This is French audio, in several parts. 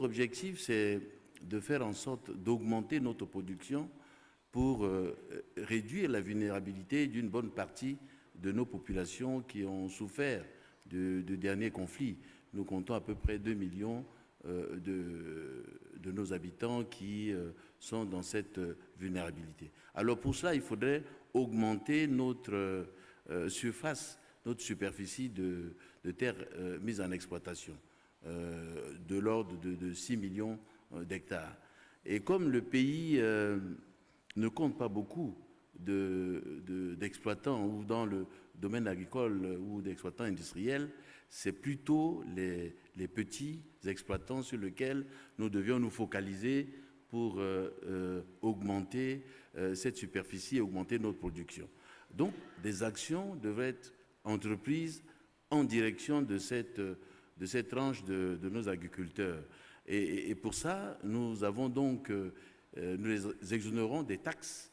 notre objectif, c'est de faire en sorte d'augmenter notre production pour réduire la vulnérabilité d'une bonne partie de nos populations qui ont souffert de derniers conflits. Nous comptons à peu près 2 millions de nos habitants qui sont dans cette vulnérabilité. Alors pour cela, il faudrait augmenter notre surface, notre superficie de terres mises en exploitation, de l'ordre de 6 millions d'hectares. Et comme le pays ne compte pas beaucoup d'exploitants ou dans le domaine agricole ou d'exploitants industriels, c'est plutôt les petits exploitants sur lesquels nous devions nous focaliser pour augmenter cette superficie et augmenter notre production. Donc, des actions devraient être entreprises en direction de cette tranche de nos agriculteurs. Et pour ça, nous avons donc, nous les exonérons des taxes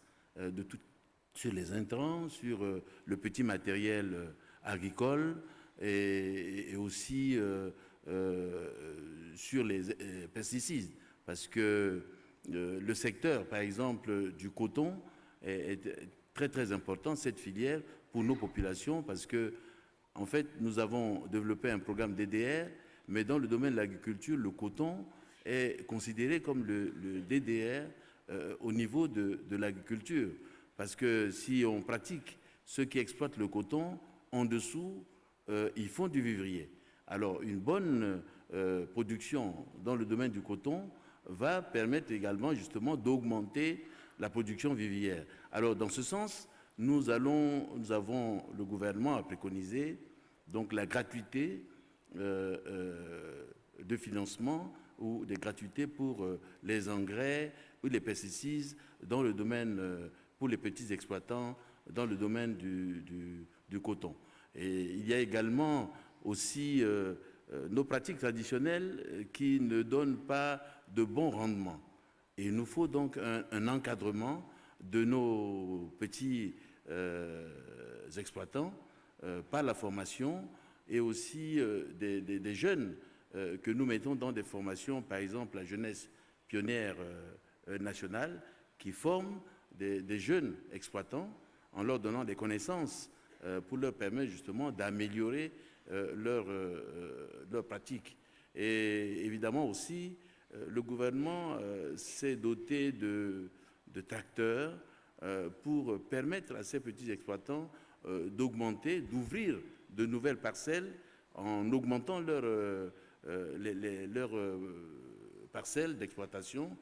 sur les intrants, sur le petit matériel agricole et aussi sur les pesticides. Parce que le secteur, par exemple, du coton est très très important, cette filière, pour nos populations, parce que en fait, nous avons développé un programme DDR, mais dans le domaine de l'agriculture, le coton est considéré comme le DDR au niveau de l'agriculture. Parce que si on pratique ceux qui exploitent le coton, en dessous, ils font du vivrier. Alors, une bonne production dans le domaine du coton va permettre également justement d'augmenter la production vivrière. Alors, dans ce sens, nous avons, le gouvernement a préconisé donc la gratuité de financement ou des gratuités pour les engrais ou les pesticides dans le domaine, pour les petits exploitants dans le domaine du coton. Et il y a également aussi nos pratiques traditionnelles qui ne donnent pas de bons rendements. Et il nous faut donc un encadrement de nos petits exploitants par la formation et aussi des jeunes que nous mettons dans des formations, par exemple la jeunesse pionnière nationale, qui forme des jeunes exploitants en leur donnant des connaissances pour leur permettre justement d'améliorer leur pratique. Et évidemment aussi, le gouvernement s'est doté de tracteurs pour permettre à ces petits exploitants d'augmenter, d'ouvrir de nouvelles parcelles en augmentant leurs parcelles d'exploitation,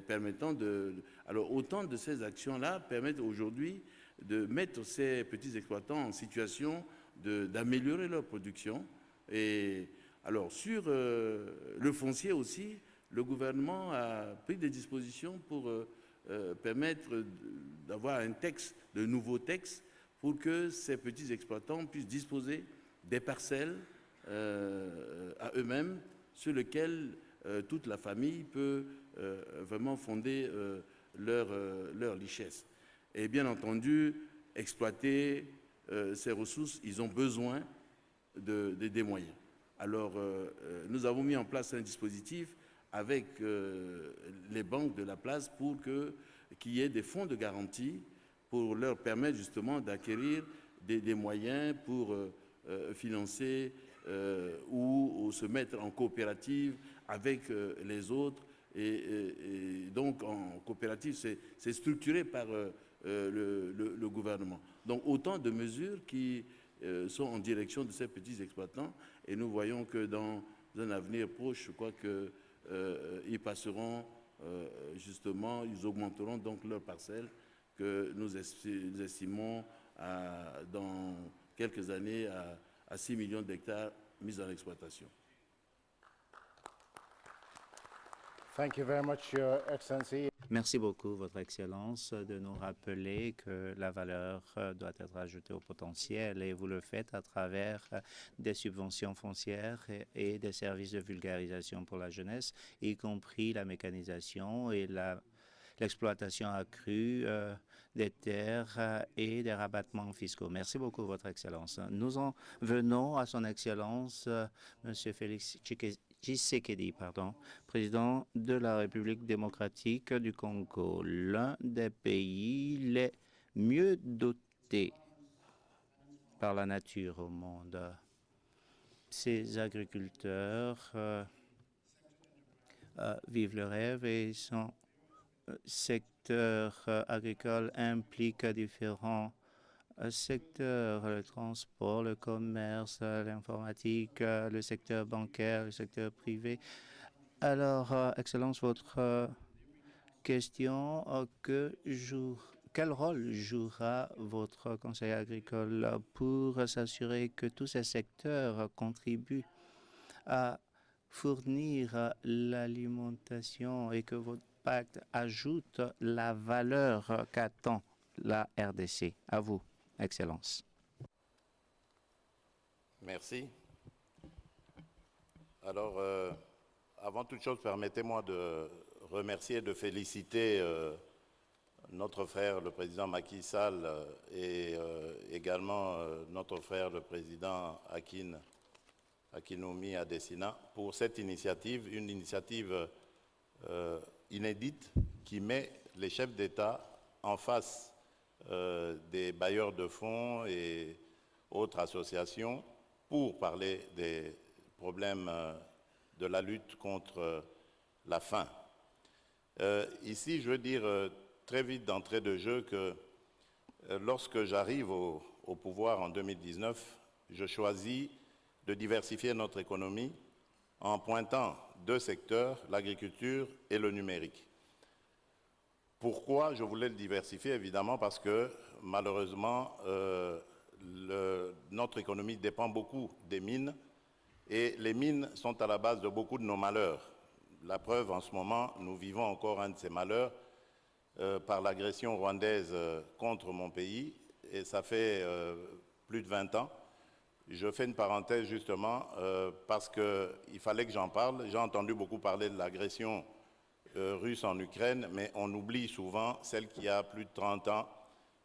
permettant de... Alors autant de ces actions-là permettent aujourd'hui de mettre ces petits exploitants en situation d'améliorer leur production. Et alors sur le foncier aussi, le gouvernement a pris des dispositions pour permettre d'avoir un texte, de nouveaux textes, pour que ces petits exploitants puissent disposer des parcelles à eux-mêmes sur lesquelles toute la famille peut vraiment fonder leur richesse. Et bien entendu, exploiter ces ressources, ils ont besoin des moyens. Alors, nous avons mis en place un dispositif avec les banques de la place pour qu'il y ait des fonds de garantie pour leur permettre justement d'acquérir des moyens pour financer ou se mettre en coopérative avec les autres. Et donc, en coopérative, c'est structuré par le gouvernement. Donc, autant de mesures qui sont en direction de ces petits exploitants. Et nous voyons que dans un avenir proche, je crois qu'ils passeront justement, ils augmenteront donc leurs parcelles que nous estimons dans quelques années à 6 millions d'hectares mis en exploitation. Thank you very much, Your Excellency. Merci beaucoup, Votre Excellence, de nous rappeler que la valeur doit être ajoutée au potentiel et vous le faites à travers des subventions foncières et des services de vulgarisation pour la jeunesse, y compris la mécanisation et l'exploitation accrue des terres et des rabattements fiscaux. Merci beaucoup, Votre Excellence. Nous en venons à Son Excellence, M. Félix Tshisekedi, président de la République démocratique du Congo, l'un des pays les mieux dotés par la nature au monde. Ces agriculteurs vivent le rêve et son secteur agricole implique différents secteurs, le transport, le commerce, l'informatique, le secteur bancaire, le secteur privé. Alors, Excellence, votre question, quel rôle jouera votre conseil agricole pour s'assurer que tous ces secteurs contribuent à fournir l'alimentation et que votre pacte ajoute la valeur qu'attend la RDC? À vous, Excellence. Merci. Alors, avant toute chose, permettez-moi de remercier et de féliciter notre frère, le président Macky Sall, et également notre frère, le président Akinoumi Adesina, pour cette initiative, une initiative inédite qui met les chefs d'État en face des bailleurs de fonds et autres associations pour parler des problèmes de la lutte contre la faim. Ici, je veux dire très vite d'entrée de jeu que lorsque j'arrive au pouvoir en 2019, je choisis de diversifier notre économie en pointant deux secteurs, l'agriculture et le numérique. Pourquoi je voulais le diversifier? Évidemment parce que malheureusement, notre économie dépend beaucoup des mines et les mines sont à la base de beaucoup de nos malheurs. La preuve, en ce moment, nous vivons encore un de ces malheurs par l'agression rwandaise contre mon pays et ça fait plus de 20 ans. Je fais une parenthèse justement parce qu'il fallait que j'en parle. J'ai entendu beaucoup parler de l'agression russe en Ukraine, mais on oublie souvent celle qui a plus de 30 ans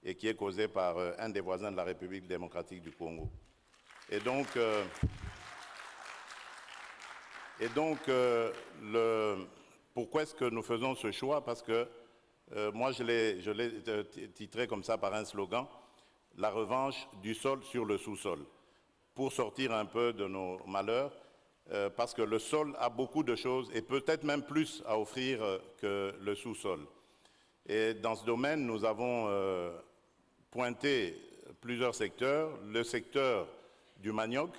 et qui est causée par un des voisins de la République démocratique du Congo. Et donc, pourquoi est-ce que nous faisons ce choix? Parce que moi, je l'ai titré comme ça par un slogan, la revanche du sol sur le sous-sol, pour sortir un peu de nos malheurs, parce que le sol a beaucoup de choses et peut-être même plus à offrir que le sous-sol. Et dans ce domaine, nous avons pointé plusieurs secteurs. Le secteur du manioc.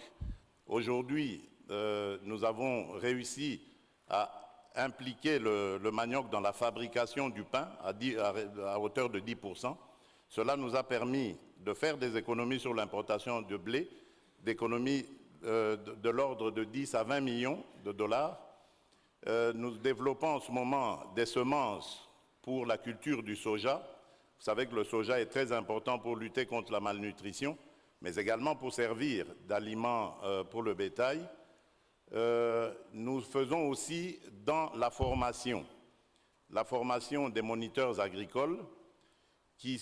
Aujourd'hui, nous avons réussi à impliquer le manioc dans la fabrication du pain à hauteur de 10%. Cela nous a permis de faire des économies sur l'importation de blé, d'économies de l'ordre de 10 à 20 millions de dollars. Nous développons en ce moment des semences pour la culture du soja. Vous savez que le soja est très important pour lutter contre la malnutrition, mais également pour servir d'aliment pour le bétail. Nous faisons aussi dans la formation des moniteurs agricoles qui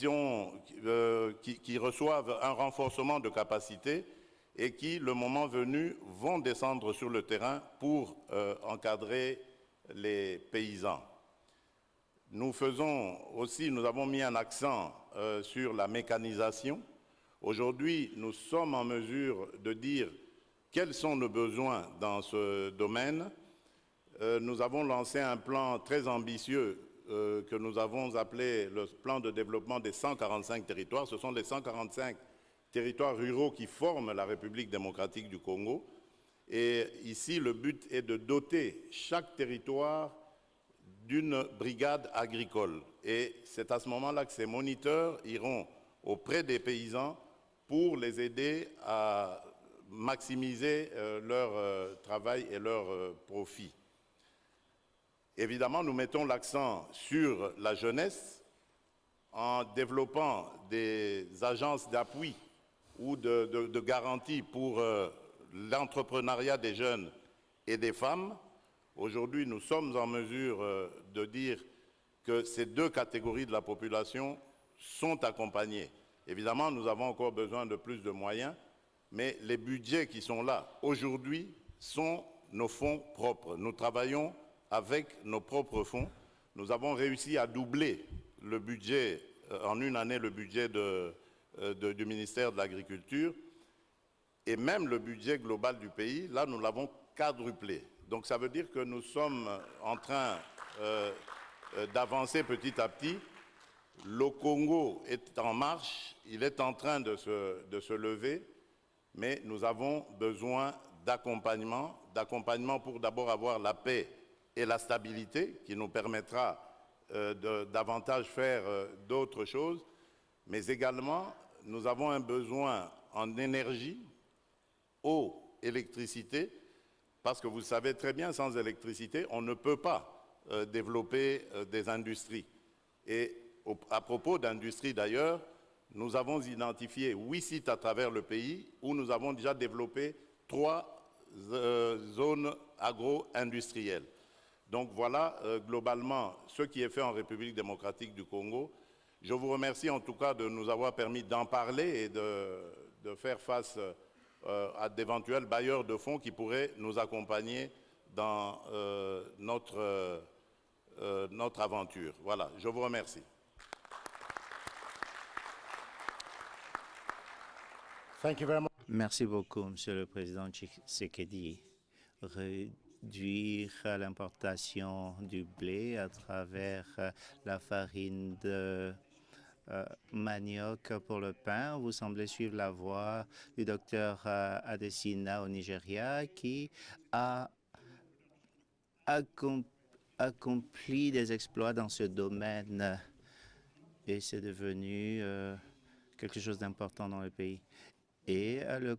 reçoivent un renforcement de capacité et qui, le moment venu, vont descendre sur le terrain pour encadrer les paysans. Nous avons mis un accent sur la mécanisation. Aujourd'hui, nous sommes en mesure de dire quels sont nos besoins dans ce domaine. Nous avons lancé un plan très ambitieux que nous avons appelé le plan de développement des 145 territoires. Ce sont les 145 territoires ruraux qui forment la République démocratique du Congo. Et ici, le but est de doter chaque territoire d'une brigade agricole. Et c'est à ce moment-là que ces moniteurs iront auprès des paysans pour les aider à maximiser leur travail et leur profit. Évidemment, nous mettons l'accent sur la jeunesse en développant des agences d'appui ou de garantie pour l'entrepreneuriat des jeunes et des femmes. Aujourd'hui, nous sommes en mesure de dire que ces deux catégories de la population sont accompagnées. Évidemment, nous avons encore besoin de plus de moyens, mais les budgets qui sont là aujourd'hui sont nos fonds propres. Nous travaillons avec nos propres fonds. Nous avons réussi à doubler le budget, en une année, le budget du ministère de l'Agriculture. Et même le budget global du pays, là, nous l'avons quadruplé. Donc ça veut dire que nous sommes en train d'avancer petit à petit. Le Congo est en marche, il est en train de se lever, mais nous avons besoin d'accompagnement pour d'abord avoir la paix et la stabilité qui nous permettra davantage faire d'autres choses, mais également nous avons un besoin en énergie, eau, électricité, parce que vous le savez très bien, sans électricité, on ne peut pas développer des industries. Et à propos d'industrie d'ailleurs, nous avons identifié 8 sites à travers le pays où nous avons déjà développé 3 zones agro-industrielles. Donc voilà globalement ce qui est fait en République démocratique du Congo. Je vous remercie en tout cas de nous avoir permis d'en parler et de faire face à d'éventuels bailleurs de fonds qui pourraient nous accompagner dans notre aventure. Voilà, je vous remercie. Thank you very much. Merci beaucoup, Monsieur le Président Tshisekedi. Réduire l'importation du blé à travers la farine de manioc pour le pain. Vous semblez suivre la voie du docteur Adesina au Nigeria qui a accompli des exploits dans ce domaine et c'est devenu quelque chose d'important dans le pays. Et le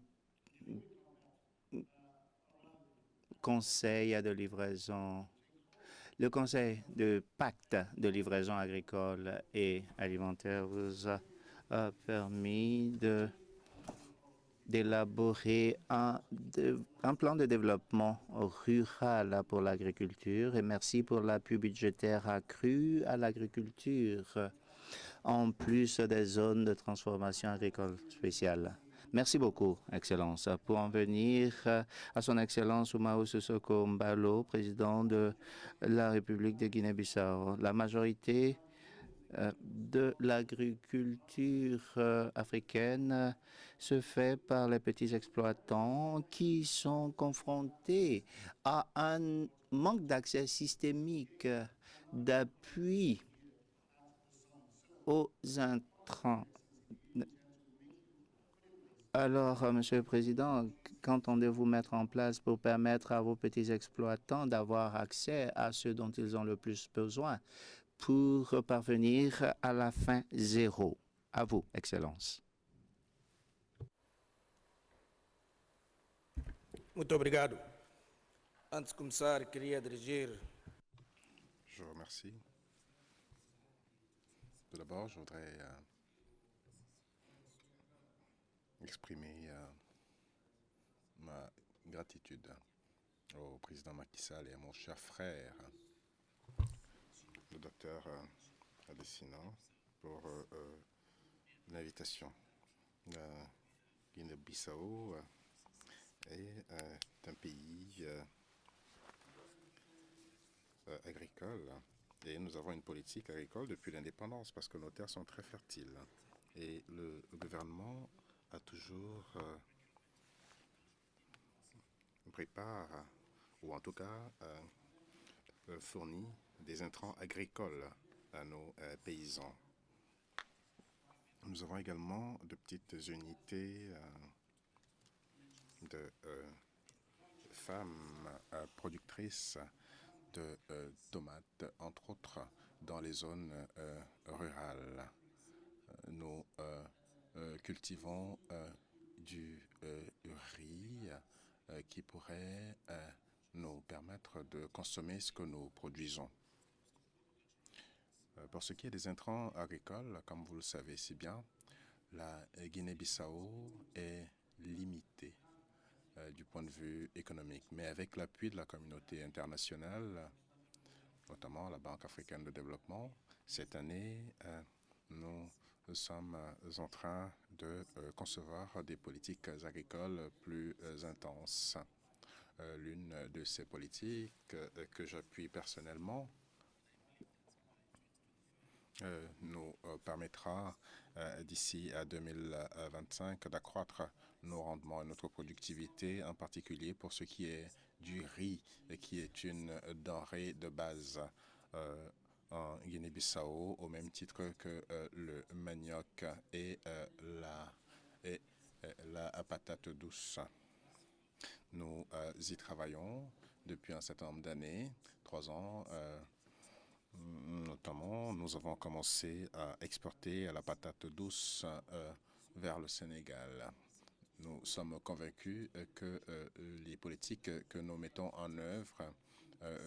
Conseil de livraison, le Conseil de pacte de livraison agricole et alimentaire vous a permis d'élaborer un plan de développement rural pour l'agriculture et merci pour l'appui budgétaire accru à l'agriculture, en plus des zones de transformation agricole spéciale. Merci beaucoup, Excellence. Pour en venir à son Excellence Oumaro Sissoko Mbalo, président de la République de Guinée-Bissau, la majorité de l'agriculture africaine se fait par les petits exploitants qui sont confrontés à un manque d'accès systémique d'appui aux intrants. Alors, Monsieur le Président, qu'entendez-vous mettre en place pour permettre à vos petits exploitants d'avoir accès à ce dont ils ont le plus besoin pour parvenir à la fin zéro? À vous, Excellence. Muito obrigado. Antes de começar, queria dirigir. Je vous remercie. Tout d'abord, je voudrais exprimer ma gratitude au président Macky Sall et à mon cher frère, le docteur Adesina, pour l'invitation. Guinée-Bissau est un pays agricole et nous avons une politique agricole depuis l'indépendance parce que nos terres sont très fertiles et le gouvernement a toujours prépare ou en tout cas fournit des intrants agricoles à nos paysans. Nous avons également de petites unités de femmes productrices de tomates, entre autres, dans les zones rurales. Nous cultivons du riz qui pourrait nous permettre de consommer ce que nous produisons. Pour ce qui est des intrants agricoles, comme vous le savez si bien, la Guinée-Bissau est limitée du point de vue économique. Mais avec l'appui de la communauté internationale, notamment la Banque africaine de développement, cette année, nous sommes en train de concevoir des politiques agricoles plus intenses. l'une de ces politiques que j'appuie personnellement nous permettra d'ici à 2025 d'accroître nos rendements et notre productivité, en particulier pour ce qui est du riz, qui est une denrée de base en Guinée-Bissau, au même titre que le manioc et la patate douce. Nous y travaillons depuis un certain nombre d'années, 3 ans. Notamment, nous avons commencé à exporter la patate douce vers le Sénégal. Nous sommes convaincus que les politiques que nous mettons en œuvre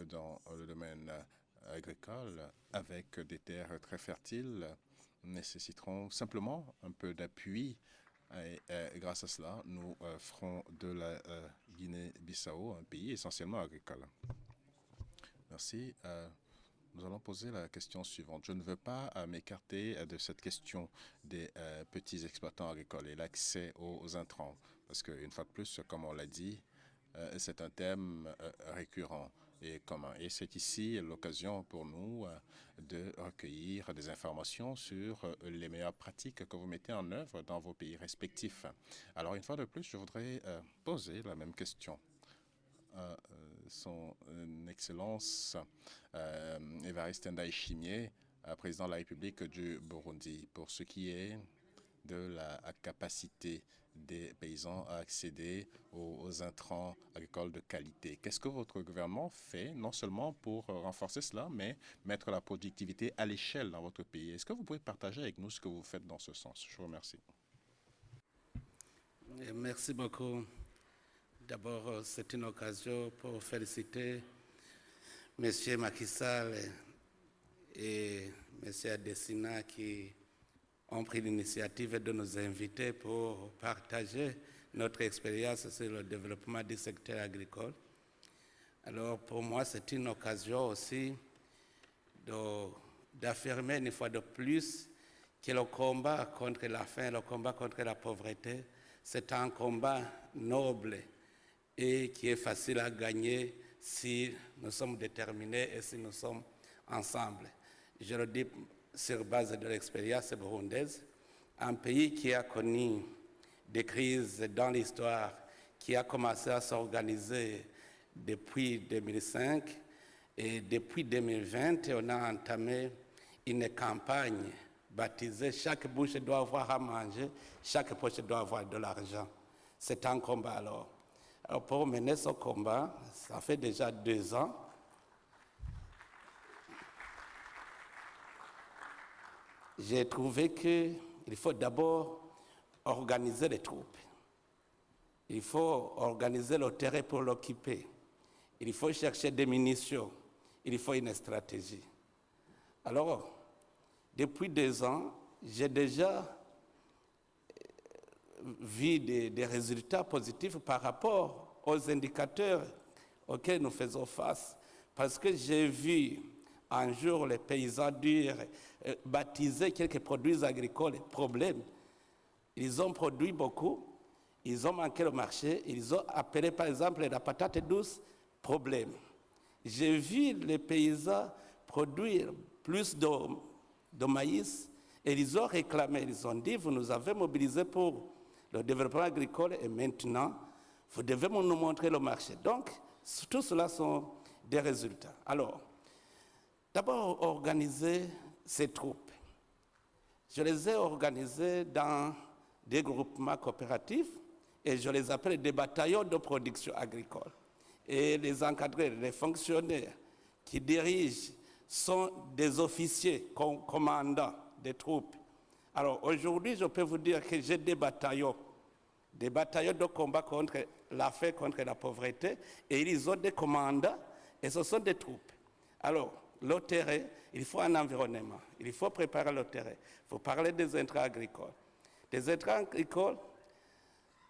dans le domaine agricole, avec des terres très fertiles, nécessiteront simplement un peu d'appui. Et grâce à cela, nous ferons de la Guinée-Bissau un pays essentiellement agricole. Merci. Nous allons poser la question suivante. Je ne veux pas m'écarter de cette question des petits exploitants agricoles et l'accès aux intrants, parce qu'une fois de plus, comme on l'a dit, c'est un thème récurrent et commun. Et c'est ici l'occasion pour nous de recueillir des informations sur les meilleures pratiques que vous mettez en œuvre dans vos pays respectifs. Alors, une fois de plus, je voudrais poser la même question. Son Excellence Évariste Ndayishimiye, président de la République du Burundi, pour ce qui est de la capacité des paysans à accéder aux intrants agricoles de qualité. Qu'est-ce que votre gouvernement fait, non seulement pour renforcer cela, mais mettre la productivité à l'échelle dans votre pays? Est-ce que vous pouvez partager avec nous ce que vous faites dans ce sens? Je vous remercie. Merci beaucoup. D'abord, c'est une occasion pour féliciter M. Macky Sall et M. Adesina qui ont pris l'initiative de nous inviter pour partager notre expérience sur le développement du secteur agricole. Alors, pour moi, c'est une occasion aussi d'affirmer une fois de plus que le combat contre la faim, le combat contre la pauvreté, c'est un combat noble et qui est facile à gagner si nous sommes déterminés et si nous sommes ensemble. Je le dis sur base de l'expérience burundaise, un pays qui a connu des crises dans l'histoire, qui a commencé à s'organiser depuis 2005 et depuis 2020, on a entamé une campagne baptisée « Chaque bouche doit avoir à manger, chaque poche doit avoir de l'argent ». C'est un combat alors. Alors, pour mener ce combat, ça fait déjà 2 ans. J'ai trouvé qu'il faut d'abord organiser les troupes. Il faut organiser le terrain pour l'occuper. Il faut chercher des munitions. Il faut une stratégie. Alors, depuis 2 ans, j'ai déjà vu des résultats positifs par rapport aux indicateurs auxquels nous faisons face. Parce que j'ai vu un jour les paysans dire, baptiser quelques produits agricoles problème. Ils ont produit beaucoup, ils ont manqué le marché, ils ont appelé par exemple la patate douce problème. J'ai vu les paysans produire plus de maïs et ils ont réclamé, ils ont dit, vous nous avez mobilisés pour le développement agricole et maintenant, vous devez nous montrer le marché. Donc, tout cela sont des résultats. Alors, d'abord, organiser ces troupes. Je les ai organisées dans des groupements coopératifs et je les appelle des bataillons de production agricole. Et les encadrés, les fonctionnaires qui dirigent sont des officiers, commandants des troupes. Alors aujourd'hui, je peux vous dire que j'ai des bataillons de combat contre la faim, contre la pauvreté, et ils ont des commandants, et ce sont des troupes. Alors, le terrain, il faut un environnement, il faut préparer le terrain, il faut parler des intrants agricoles. Les intrants agricoles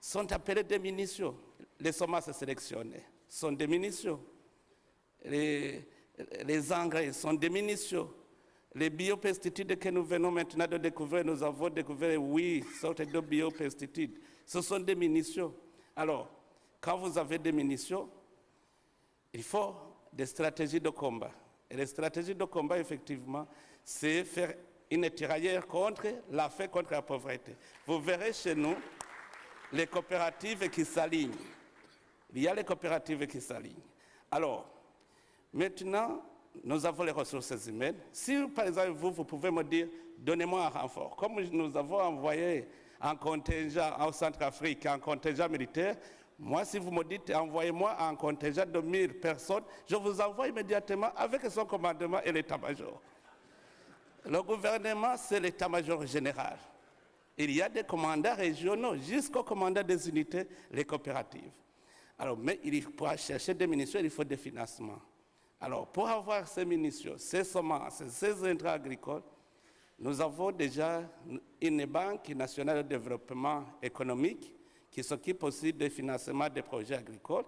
sont appelés des munitions. Les semences sélectionnées sont des munitions. Les engrais sont des munitions. Les biopesticides que nous venons maintenant de découvrir, nous avons découvert 8 sortes de biopesticides. Ce sont des munitions. Alors, quand vous avez des munitions, il faut des stratégies de combat. Et les stratégies de combat, effectivement, c'est faire une tiraillère contre la faim, contre la pauvreté. Vous verrez chez nous les coopératives qui s'alignent. Il y a les coopératives qui s'alignent. Alors, maintenant, nous avons les ressources humaines. Si, par exemple, vous pouvez me dire, donnez-moi un renfort. Comme nous avons envoyé un contingent en Centrafrique, un contingent militaire, moi, si vous me dites, envoyez-moi un contingent de 1000 personnes, je vous envoie immédiatement avec son commandement et l'état-major. Le gouvernement, c'est l'état-major général. Il y a des commandants régionaux jusqu'au commandant des unités, les coopératives. Alors, mais pour chercher des munitions, il faut des financements. Alors, pour avoir ces munitions, ces semences, ces intrants agricoles, nous avons déjà une banque nationale de développement économique qui s'occupe aussi du financement des projets agricoles.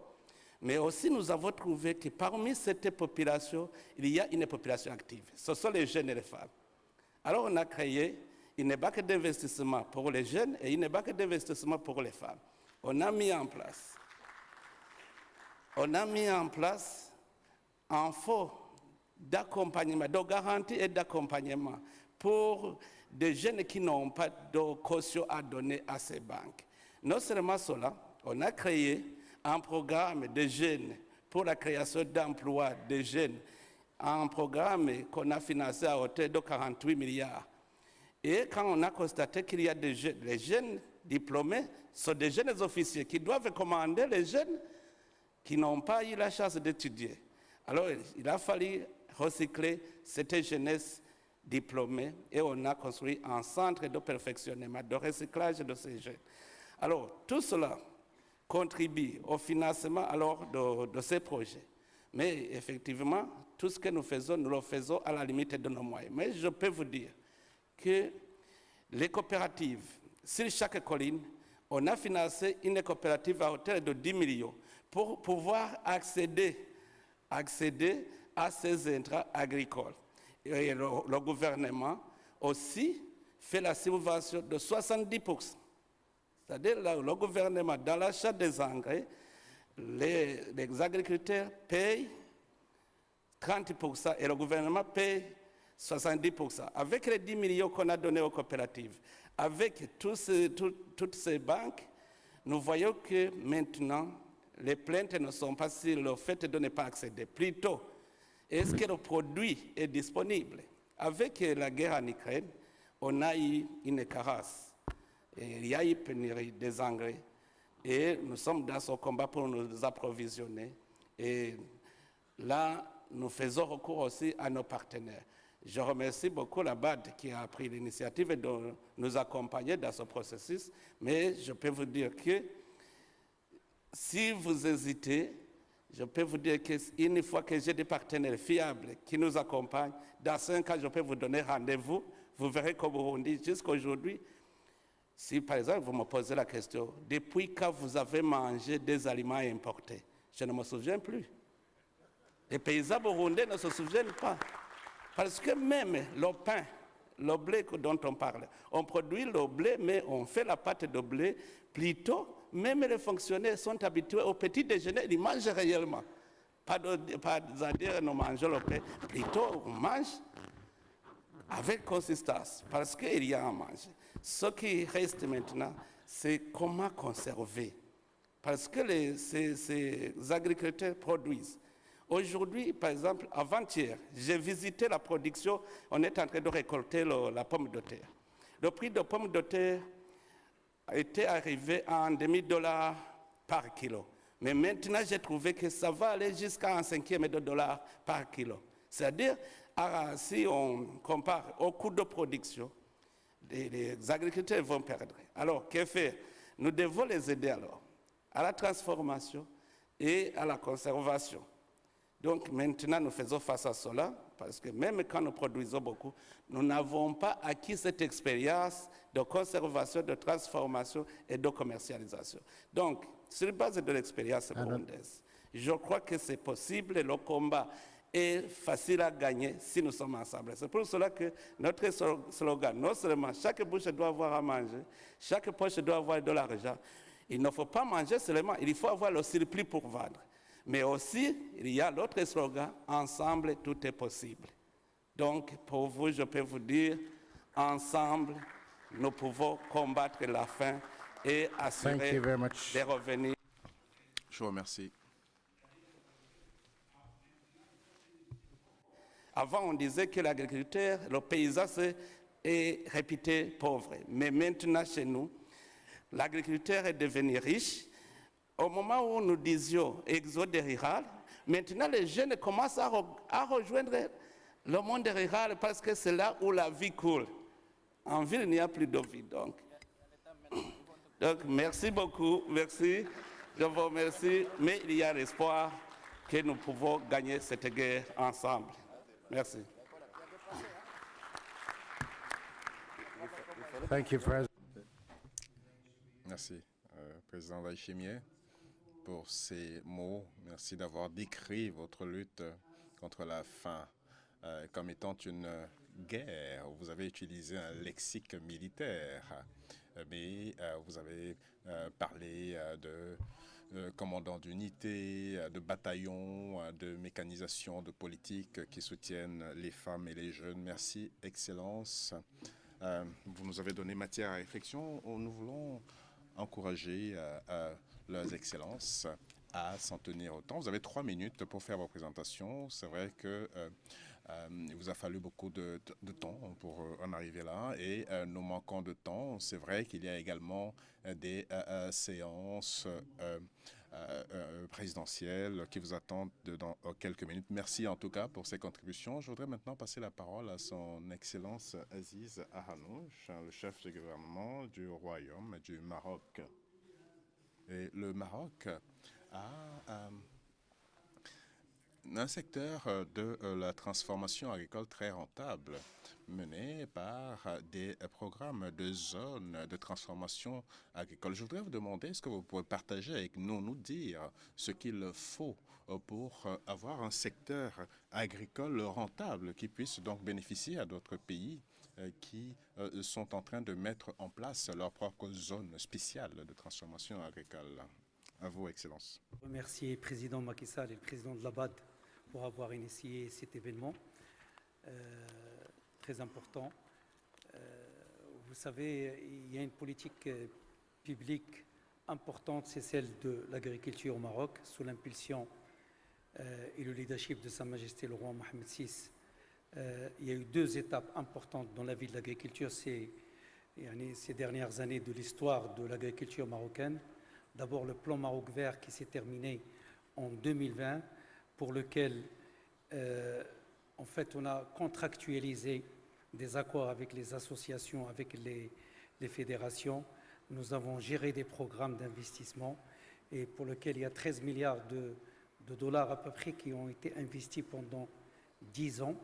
Mais aussi, nous avons trouvé que parmi cette population, il y a une population active. Ce sont les jeunes et les femmes. Alors, on a créé une banque d'investissement pour les jeunes et une banque d'investissement pour les femmes. On a mis en place un fonds d'accompagnement, de garantie et d'accompagnement pour des jeunes qui n'ont pas de caution à donner à ces banques. Non seulement cela, on a créé un programme de jeunes pour la création d'emplois de jeunes, un programme qu'on a financé à hauteur de 48 milliards. Et quand on a constaté qu'il y a des jeunes, les jeunes diplômés sont des jeunes officiers qui doivent commander les jeunes qui n'ont pas eu la chance d'étudier. Alors, il a fallu recycler cette jeunesse diplômée et on a construit un centre de perfectionnement, de recyclage de ces jeunes. Alors, tout cela contribue au financement alors, de ces projets. Mais effectivement, tout ce que nous le faisons à la limite de nos moyens. Mais je peux vous dire que les coopératives, sur chaque colline, on a financé une coopérative à hauteur de 10 millions pour pouvoir accéder à ces intrants agricoles. Et le gouvernement aussi fait la subvention de 70%. C'est-à-dire le gouvernement, dans l'achat des engrais, les agriculteurs payent 30% et le gouvernement paye 70%. Avec les 10 millions qu'on a donnés aux coopératives, avec toutes ces banques, nous voyons que maintenant, les plaintes ne sont pas sur le fait de ne pas accéder. Plutôt, est-ce que le produit est disponible? Avec la guerre en Ukraine, on a eu une carence. Et il y a eu pénurie des engrais. Et nous sommes dans ce combat pour nous approvisionner. Et là, nous faisons recours aussi à nos partenaires. Je remercie beaucoup la BAD qui a pris l'initiative de nous accompagner dans ce processus. Mais je peux vous dire que si vous hésitez, je peux vous dire qu'une fois que j'ai des partenaires fiables qui nous accompagnent, dans 5 ans, je peux vous donner rendez-vous. Vous verrez qu'au Burundi, jusqu'à aujourd'hui, si par exemple vous me posez la question, depuis quand vous avez mangé des aliments importés? Je ne me souviens plus. Les paysans burundais ne se souviennent pas. Parce que même le pain, le blé dont on parle, on produit le blé, mais on fait la pâte de blé plutôt. Même les fonctionnaires sont habitués au petit déjeuner, ils mangent réellement. Pas à dire nous mangeons le pain, plutôt on mange avec consistance, parce qu'il y a à manger. Ce qui reste maintenant, c'est comment conserver. Parce que ces agriculteurs produisent. Aujourd'hui, par exemple, avant-hier, j'ai visité la production, on est en train de récolter la pomme de terre. Le prix de pomme de terre était arrivé à $1,5 par kilo. Mais maintenant, j'ai trouvé que ça va aller jusqu'à $1,5 par kilo. C'est-à-dire, si on compare au coût de production, les agriculteurs vont perdre. Alors, que faire? Nous devons les aider alors à la transformation et à la conservation. Donc maintenant, nous faisons face à cela, parce que même quand nous produisons beaucoup, nous n'avons pas acquis cette expérience de conservation, de transformation et de commercialisation. Donc, sur la base de l'expérience burundaise, je crois que c'est possible, le combat est facile à gagner si nous sommes ensemble. C'est pour cela que notre slogan, non seulement chaque bouche doit avoir à manger, chaque poche doit avoir de l'argent, il ne faut pas manger seulement, il faut avoir le surplus pour vendre. Mais aussi, il y a l'autre slogan, ensemble, tout est possible. Donc, pour vous, je peux vous dire, ensemble, nous pouvons combattre la faim et Thank assurer you very much. des revenus. Je vous remercie. Avant, on disait que l'agriculteur, le paysan est réputé pauvre. Mais maintenant, chez nous, l'agriculteur est devenu riche. Au moment où nous disions exode rural, maintenant les jeunes commencent à rejoindre le monde rural parce que c'est là où la vie coule. En ville, il n'y a plus de vie. Donc, merci beaucoup. Merci. Je vous remercie. Mais il y a l'espoir que nous pouvons gagner cette guerre ensemble. Merci. Thank you, President. Merci, Président Laïchimier, pour ces mots. Merci d'avoir décrit votre lutte contre la faim comme étant une guerre. Vous avez utilisé un lexique militaire, mais vous avez parlé de commandants d'unités, de bataillons, de mécanisation, de politique qui soutiennent les femmes et les jeunes. Merci, Excellence. Vous nous avez donné matière à réflexion. Nous voulons encourager leurs excellences à s'en tenir au temps. Vous avez 3 minutes pour faire vos présentations. C'est vrai que il vous a fallu beaucoup de temps pour en arriver là et nous manquons de temps. C'est vrai qu'il y a également des séances présidentielles qui vous attendent dans quelques minutes. Merci en tout cas pour ces contributions. Je voudrais maintenant passer la parole à son Excellence Aziz Ahanouch, le chef de gouvernement du Royaume du Maroc. Et le Maroc a un secteur de la transformation agricole très rentable mené par des programmes de zones de transformation agricole. Je voudrais vous demander, est-ce que vous pouvez partager avec nous, nous dire ce qu'il faut pour avoir un secteur agricole rentable qui puisse donc bénéficier à d'autres pays qui sont en train de mettre en place leur propre zone spéciale de transformation agricole. À vous, Excellence. Je remercie le président Macky Sall et le président de l'ABAD pour avoir initié cet événement très important. Vous savez, il y a une politique publique importante, c'est celle de l'agriculture au Maroc, sous l'impulsion et le leadership de Sa Majesté le roi Mohamed VI. Il y a eu 2 étapes importantes dans la vie de l'agriculture ces dernières années de l'histoire de l'agriculture marocaine. D'abord le plan Maroc vert qui s'est terminé en 2020, pour lequel en fait on a contractualisé des accords avec les associations, avec les fédérations. Nous avons géré des programmes d'investissement et pour lequel il y a 13 milliards de dollars à peu près qui ont été investis pendant 10 ans,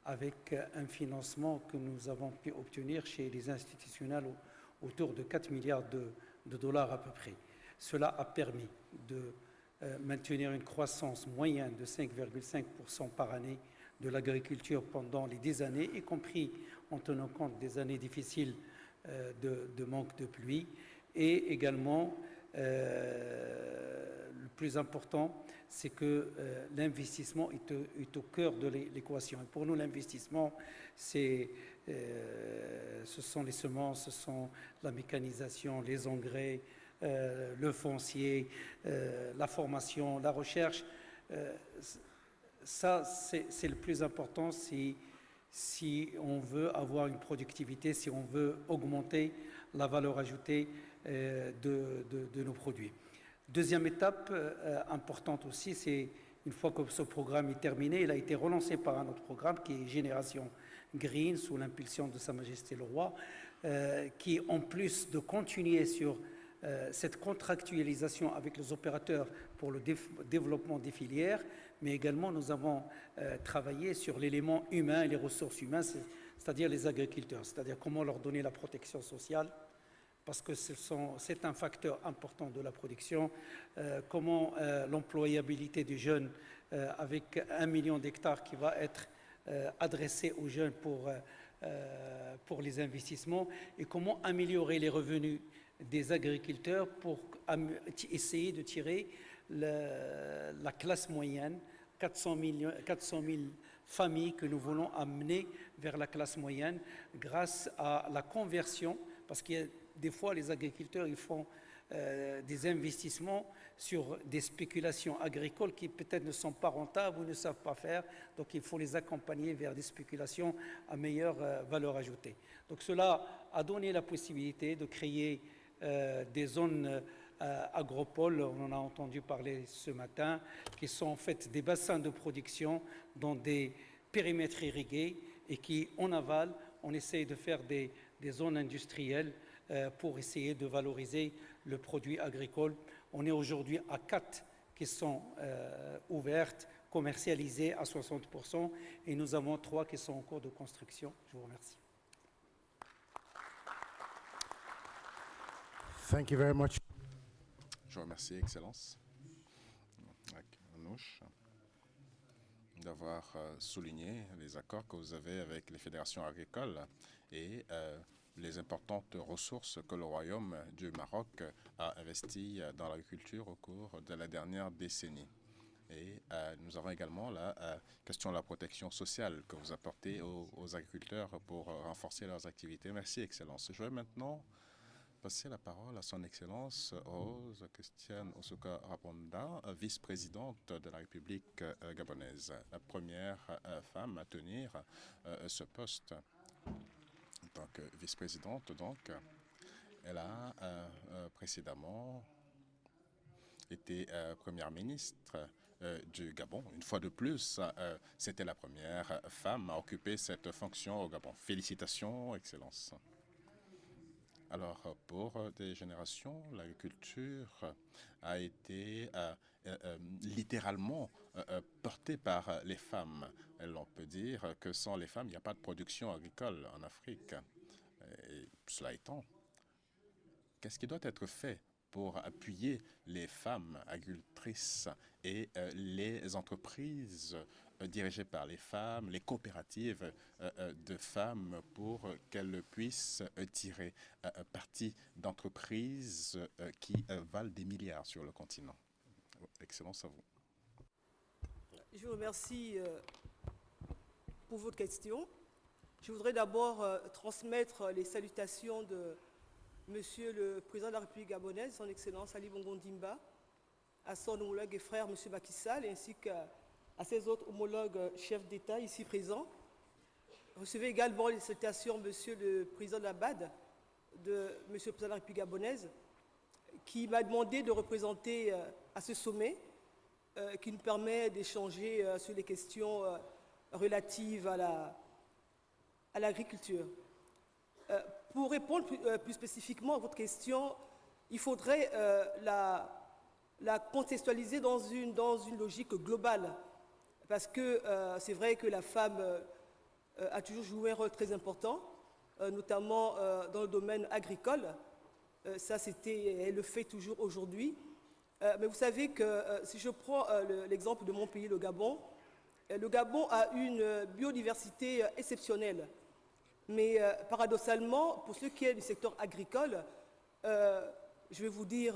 avec un financement que nous avons pu obtenir chez les institutionnels autour de 4 milliards de dollars à peu près. Cela a permis de maintenir une croissance moyenne de 5,5% par année de l'agriculture pendant les 10 années, y compris en tenant compte des années difficiles de manque de pluie. Et également, le plus important, c'est que l'investissement est au cœur de l'équation. Et pour nous, l'investissement, ce sont les semences, ce sont la mécanisation, les engrais, le foncier, la formation, la recherche. Ça, c'est le plus important si on veut avoir une productivité, si on veut augmenter la valeur ajoutée de nos produits. Deuxième étape importante aussi, c'est une fois que ce programme est terminé, il a été relancé par un autre programme qui est Génération Green, sous l'impulsion de Sa Majesté le Roi, qui, en plus de continuer sur cette contractualisation avec les opérateurs pour le développement des filières, mais également nous avons travaillé sur l'élément humain et les ressources humaines, c'est-à-dire les agriculteurs, c'est-à-dire comment leur donner la protection sociale, parce que c'est un facteur important de la production, comment l'employabilité des jeunes avec 1 million d'hectares qui va être adressé aux jeunes pour les investissements, et comment améliorer les revenus des agriculteurs pour essayer de tirer la classe moyenne, 400 000 familles que nous voulons amener vers la classe moyenne grâce à la conversion, parce qu'il y a des fois les agriculteurs ils font des investissements sur des spéculations agricoles qui peut-être ne sont pas rentables ou ne savent pas faire, donc il faut les accompagner vers des spéculations à meilleure valeur ajoutée. Donc cela a donné la possibilité de créer des zones agropoles, on en a entendu parler ce matin, qui sont en fait des bassins de production dans des périmètres irrigués et qui, en aval, on essaye de faire des zones industrielles pour essayer de valoriser le produit agricole. On est aujourd'hui à 4 qui sont ouvertes, commercialisées à 60%, et nous avons 3 qui sont en cours de construction. Je vous remercie. Thank you very much. Je vous remercie, Excellence, Anouche, d'avoir souligné les accords que vous avez avec les fédérations agricoles et les importantes ressources que le Royaume du Maroc a investies dans l'agriculture au cours de la dernière décennie. Et nous avons également la question de la protection sociale que vous apportez aux agriculteurs pour renforcer leurs activités. Merci, Excellence. Je vais maintenant passer la parole à son Excellence Rose Christiane Osuka Raponda, vice-présidente de la République gabonaise, la première femme à tenir ce poste. En tant que vice-présidente, donc, elle a précédemment été première ministre du Gabon. Une fois de plus, c'était la première femme à occuper cette fonction au Gabon. Félicitations, Excellence. Alors, pour des générations, l'agriculture a été littéralement portée par les femmes. On peut dire que sans les femmes, il n'y a pas de production agricole en Afrique. Et cela étant, qu'est-ce qui doit être fait pour appuyer les femmes agricultrices et les entreprises dirigées par les femmes, les coopératives de femmes, pour qu'elles puissent tirer parti d'entreprises qui valent des milliards sur le continent? Excellence à vous. Je vous remercie pour votre question. Je voudrais d'abord transmettre les salutations de Monsieur le Président de la République gabonaise, Son Excellence Ali Bongo Ndimba, à son homologue et frère Monsieur Macky Sall, ainsi qu'à ses autres homologues chefs d'État ici présents. Recevez également les salutations Monsieur le Président de la BAD, de Monsieur le Président de la République gabonaise, qui m'a demandé de représenter à ce sommet, qui nous permet d'échanger sur les questions relatives à l'agriculture. Pour répondre plus spécifiquement à votre question, il faudrait la contextualiser dans une logique globale, parce que c'est vrai que la femme a toujours joué un rôle très important, notamment dans le domaine agricole. Ça, elle le fait toujours aujourd'hui. Mais vous savez que si je prends l'exemple de mon pays, le Gabon a une biodiversité exceptionnelle. Mais paradoxalement, pour ce qui est du secteur agricole, je vais vous dire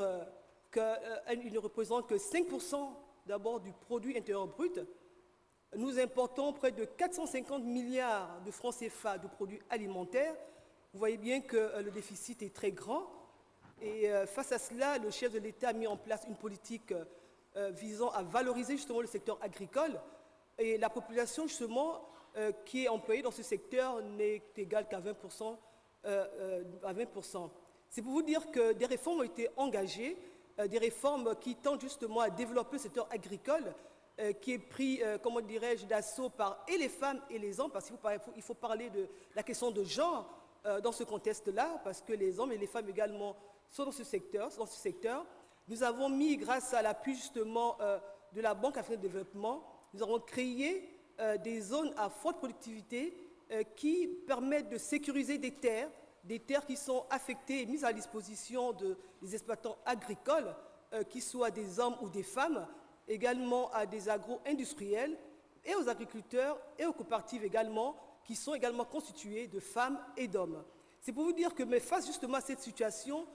qu'il ne représente que 5% d'abord du produit intérieur brut. Nous importons près de 450 milliards de francs CFA de produits alimentaires. Vous voyez bien que le déficit est très grand. Et face à cela, le chef de l'État a mis en place une politique visant à valoriser justement le secteur agricole. Et la population, justement, qui est employée dans ce secteur n'est égale qu'à 20%. C'est pour vous dire que des réformes ont été engagées, des réformes qui tendent justement à développer le secteur agricole, qui est pris, comment dirais-je, d'assaut par et les femmes et les hommes, parce qu'il faut parler de la question de genre dans ce contexte-là, parce que les hommes et les femmes également sont dans ce secteur. Nous avons mis, grâce à l'appui justement de la Banque africaine de développement, nous avons créé des zones à forte productivité qui permettent de sécuriser des terres qui sont affectées et mises à disposition des exploitants agricoles, qu'ils soient des hommes ou des femmes, également à des agro-industriels et aux agriculteurs et aux coopératives également, qui sont également constituées de femmes et d'hommes. C'est pour vous dire que, mais face justement à cette situation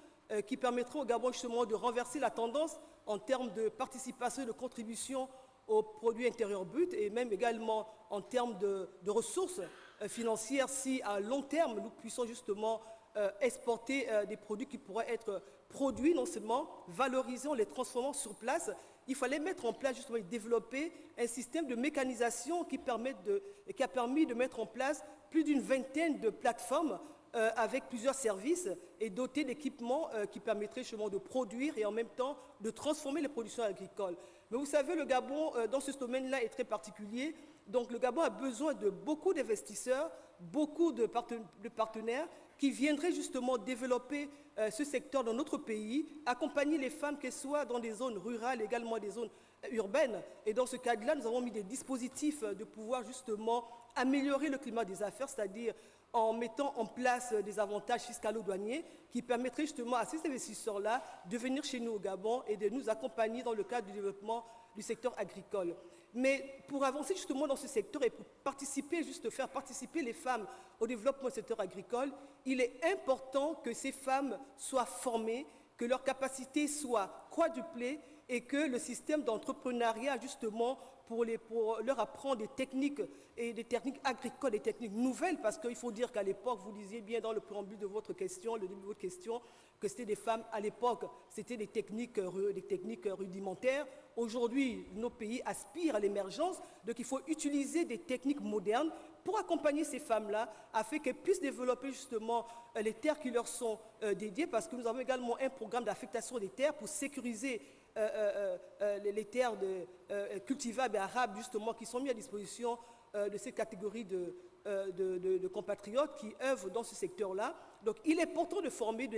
qui permettra au Gabon justement de renverser la tendance en termes de participation et de contribution au produit intérieur brut et même également en termes de ressources financières si à long terme nous puissions justement exporter des produits qui pourraient être produits non seulement, valorisés en les transformant sur place. Il fallait mettre en place justement et développer un système de mécanisation qui a permis de mettre en place plus d'une vingtaine de plateformes avec plusieurs services et dotés d'équipements qui permettraient justement de produire et en même temps de transformer les productions agricoles. Mais vous savez, le Gabon, dans ce domaine-là, est très particulier. Donc le Gabon a besoin de beaucoup d'investisseurs, beaucoup de partenaires qui viendraient justement développer ce secteur dans notre pays, accompagner les femmes, qu'elles soient dans des zones rurales, également des zones urbaines. Et dans ce cadre-là, nous avons mis des dispositifs de pouvoir justement améliorer le climat des affaires, c'est-à-dire en mettant en place des avantages fiscalo-douaniers qui permettraient justement à ces investisseurs-là de venir chez nous au Gabon et de nous accompagner dans le cadre du développement du secteur agricole. Mais pour avancer justement dans ce secteur et pour faire participer les femmes au développement du secteur agricole, il est important que ces femmes soient formées, que leurs capacités soient quadruplées et que le système d'entrepreneuriat justement pour leur apprendre des techniques agricoles, des techniques nouvelles, parce qu'il faut dire qu'à l'époque, vous disiez bien dans le préambule de votre question, le début de votre question, que c'était des femmes à l'époque, c'était des techniques rudimentaires. Aujourd'hui, nos pays aspirent à l'émergence, donc il faut utiliser des techniques modernes pour accompagner ces femmes-là, afin qu'elles puissent développer justement les terres qui leur sont dédiées, parce que nous avons également un programme d'affectation des terres pour sécuriser les terres cultivables et arables justement qui sont mis à disposition de ces catégories de compatriotes qui œuvrent dans ce secteur-là. Donc il est important de former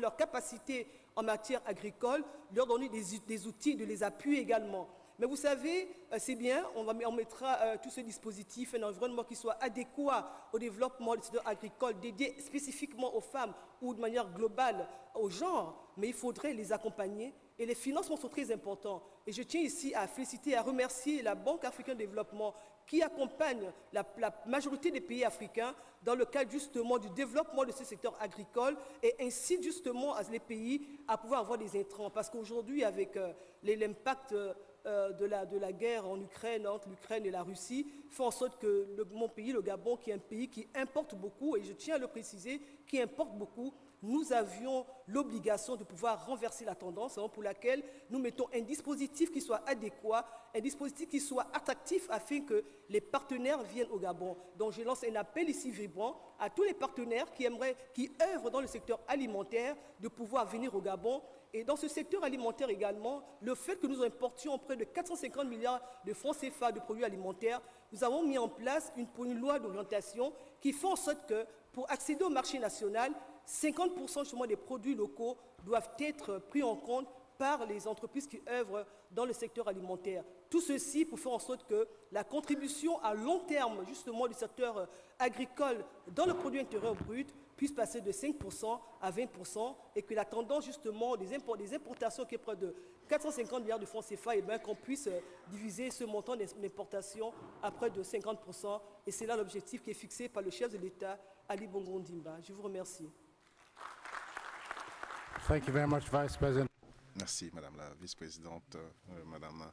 leurs capacités en matière agricole, leur donner des outils, de les appuyer également. Mais vous savez, c'est bien, on mettra tout ce dispositif, un environnement qui soit adéquat au développement du secteur agricole, dédié spécifiquement aux femmes ou de manière globale au genre, mais il faudrait les accompagner. Et les financements sont très importants. Et je tiens ici à féliciter et à remercier la Banque africaine de développement qui accompagne la majorité des pays africains dans le cadre justement du développement de ce secteur agricole et incite justement les pays à pouvoir avoir des intrants. Parce qu'aujourd'hui, avec l'impact de la guerre en Ukraine, entre l'Ukraine et la Russie, fait en sorte que mon pays, le Gabon, qui est un pays qui importe beaucoup, et je tiens à le préciser, qui importe beaucoup, nous avions l'obligation de pouvoir renverser la tendance, pour laquelle nous mettons un dispositif qui soit adéquat, un dispositif qui soit attractif afin que les partenaires viennent au Gabon. Donc je lance un appel ici vibrant à tous les partenaires qui œuvrent dans le secteur alimentaire de pouvoir venir au Gabon. Et dans ce secteur alimentaire également, le fait que nous importions près de 450 milliards de francs CFA de produits alimentaires, nous avons mis en place une loi d'orientation qui fait en sorte que pour accéder au marché national, 50% justement des produits locaux doivent être pris en compte par les entreprises qui œuvrent dans le secteur alimentaire. Tout ceci pour faire en sorte que la contribution à long terme justement du secteur agricole dans le produit intérieur brut puisse passer de 5% à 20% et que la tendance justement des importations qui est près de 450 milliards de francs CFA, et bien qu'on puisse diviser ce montant d'importation à près de 50%. Et c'est là l'objectif qui est fixé par le chef de l'État, Ali Bongo Ondimba. Je vous remercie. Thank you very much, Vice President. Merci, Madame la Vice-présidente, Madame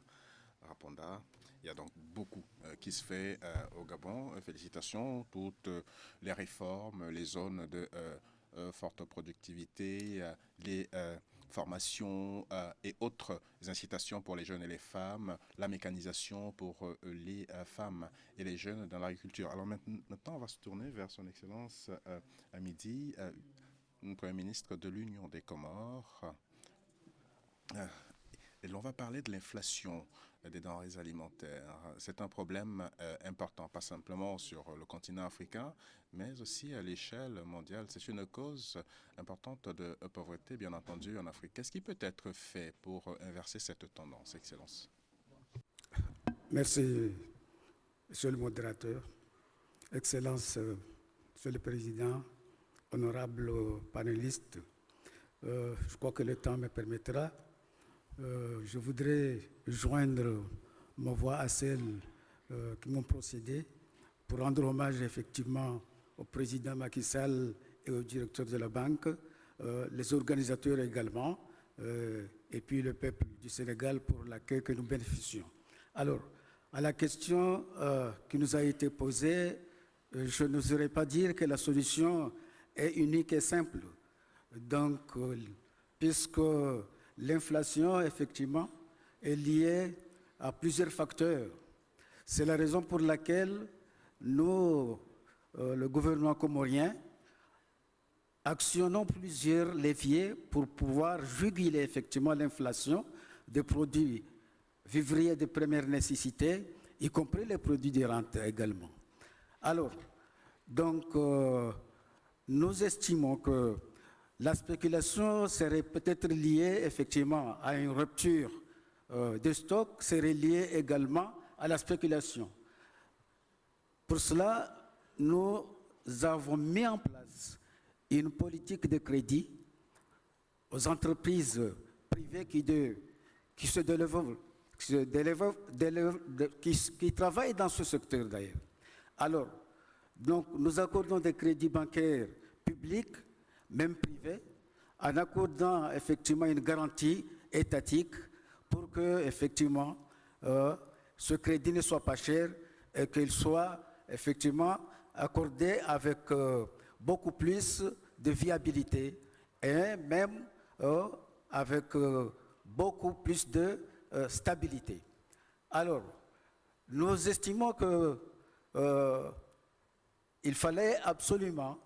Raponda. Il y a donc beaucoup qui se fait au Gabon. Félicitations, toutes les réformes, les zones de forte productivité, les formations et autres incitations pour les jeunes et les femmes, la mécanisation pour les femmes et les jeunes dans l'agriculture. Alors maintenant, on va se tourner vers son Excellence à midi, Premier ministre de l'Union des Comores. Et l'on va parler de l'inflation des denrées alimentaires. C'est un problème important, pas simplement sur le continent africain, mais aussi à l'échelle mondiale. C'est une cause importante de pauvreté, bien entendu, en Afrique. Qu'est-ce qui peut être fait pour inverser cette tendance, Excellence? Merci, Monsieur le modérateur. Excellence, Monsieur le Président, honorables panélistes, je crois que le temps me permettra. Je voudrais joindre ma voix à celles qui m'ont précédé pour rendre hommage effectivement au président Macky Sall et au directeur de la banque, les organisateurs également, et puis le peuple du Sénégal pour l'accueil que nous bénéficions. Alors, à la question qui nous a été posée, je n'oserais pas dire que la solution est unique et simple. Donc, puisque l'inflation, effectivement, est liée à plusieurs facteurs. C'est la raison pour laquelle nous, le gouvernement comorien, actionnons plusieurs leviers pour pouvoir juguler effectivement l'inflation des produits vivriers de première nécessité, y compris les produits de rente également. Alors, donc, nous estimons que la spéculation serait peut-être liée effectivement à une rupture de stock, serait liée également à la spéculation. Pour cela, nous avons mis en place une politique de crédit aux entreprises privées qui travaillent dans ce secteur d'ailleurs. Alors, donc, nous accordons des crédits bancaires publics, même privés, en accordant effectivement une garantie étatique pour que effectivement ce crédit ne soit pas cher et qu'il soit effectivement accordé avec beaucoup plus de viabilité et même avec beaucoup plus de stabilité. Alors, nous estimons que il fallait absolument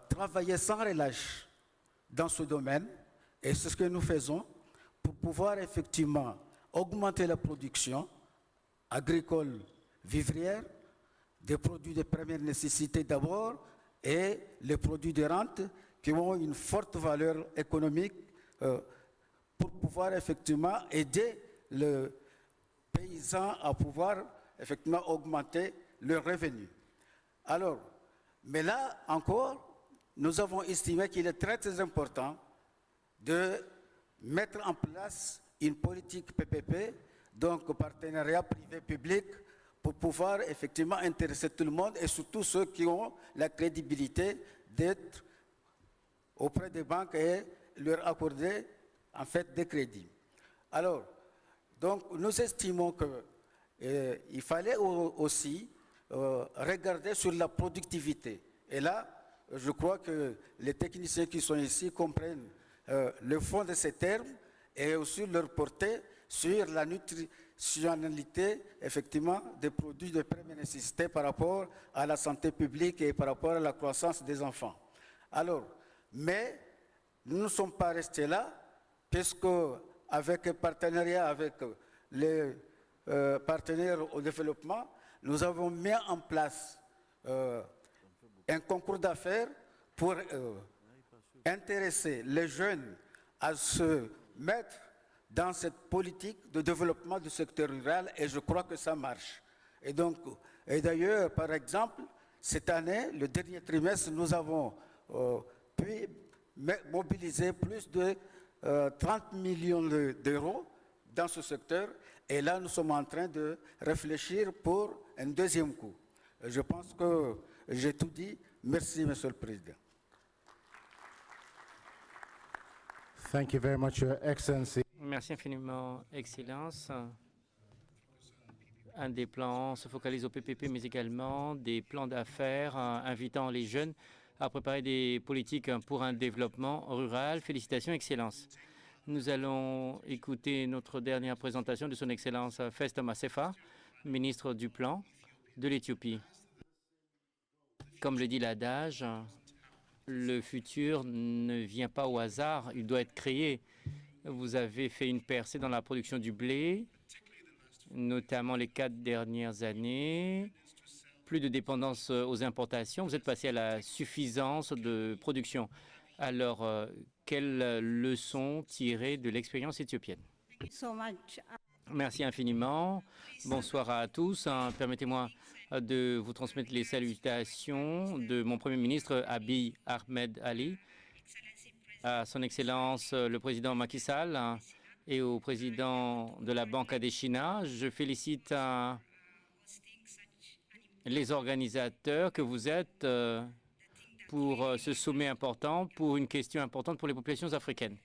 travailler sans relâche dans ce domaine, et c'est ce que nous faisons pour pouvoir effectivement augmenter la production agricole vivrière, des produits de première nécessité d'abord, et les produits de rente qui ont une forte valeur économique pour pouvoir effectivement aider le paysan à pouvoir effectivement augmenter leurs revenus. Alors, mais là encore, nous avons estimé qu'il est très, très important de mettre en place une politique PPP, donc partenariat privé-public, pour pouvoir effectivement intéresser tout le monde et surtout ceux qui ont la crédibilité d'être auprès des banques et leur accorder en fait des crédits. Alors, donc nous estimons qu'il fallait aussi regarder sur la productivité. Et là, je crois que les techniciens qui sont ici comprennent le fond de ces termes et aussi leur portée sur la nutritionnalité, effectivement, des produits de première nécessité par rapport à la santé publique et par rapport à la croissance des enfants. Alors, mais nous ne sommes pas restés là, puisque avec un partenariat avec les partenaires au développement, nous avons mis en place un concours d'affaires pour intéresser les jeunes à se mettre dans cette politique de développement du secteur rural, et je crois que ça marche. Et donc, et d'ailleurs, par exemple, cette année, le dernier trimestre, nous avons pu mobiliser plus de 30 millions d'euros dans ce secteur, et là, nous sommes en train de réfléchir pour un deuxième coup. Je pense que j'ai tout dit. Merci, Monsieur le Président. Thank you very much, Your Excellency. Merci infiniment, Excellence. Un des plans se focalise au PPP, mais également des plans d'affaires invitant les jeunes à préparer des politiques pour un développement rural. Félicitations, Excellence. Nous allons écouter notre dernière présentation de son Excellence Festus Massefa, ministre du Plan de l'Éthiopie. Comme le dit l'adage, le futur ne vient pas au hasard, il doit être créé. Vous avez fait une percée dans la production du blé, notamment les 4 dernières années. Plus de dépendance aux importations. Vous êtes passé à la suffisance de production. Alors, quelles leçons tirer de l'expérience éthiopienne? Merci infiniment. Bonsoir à tous. Permettez-moi de vous transmettre les salutations de mon Premier ministre Abiy Ahmed Ali, à son Excellence le Président Macky Sall et au Président de la Banque Adeshina. Je félicite les organisateurs que vous êtes pour ce sommet important, pour une question importante pour les populations africaines.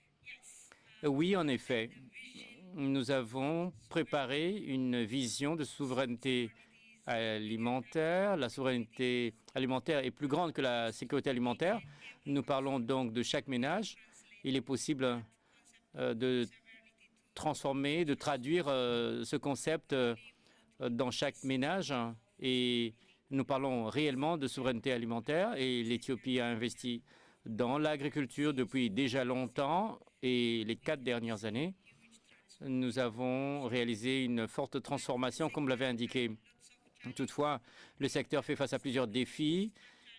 Oui, en effet, nous avons préparé une vision de souveraineté alimentaire. La souveraineté alimentaire est plus grande que la sécurité alimentaire. Nous parlons donc de chaque ménage. Il est possible de transformer, de traduire ce concept dans chaque ménage. Et nous parlons réellement de souveraineté alimentaire. Et l'Éthiopie a investi dans l'agriculture depuis déjà longtemps. Et les 4 dernières années, nous avons réalisé une forte transformation, comme vous l'avez indiqué. Toutefois, le secteur fait face à plusieurs défis.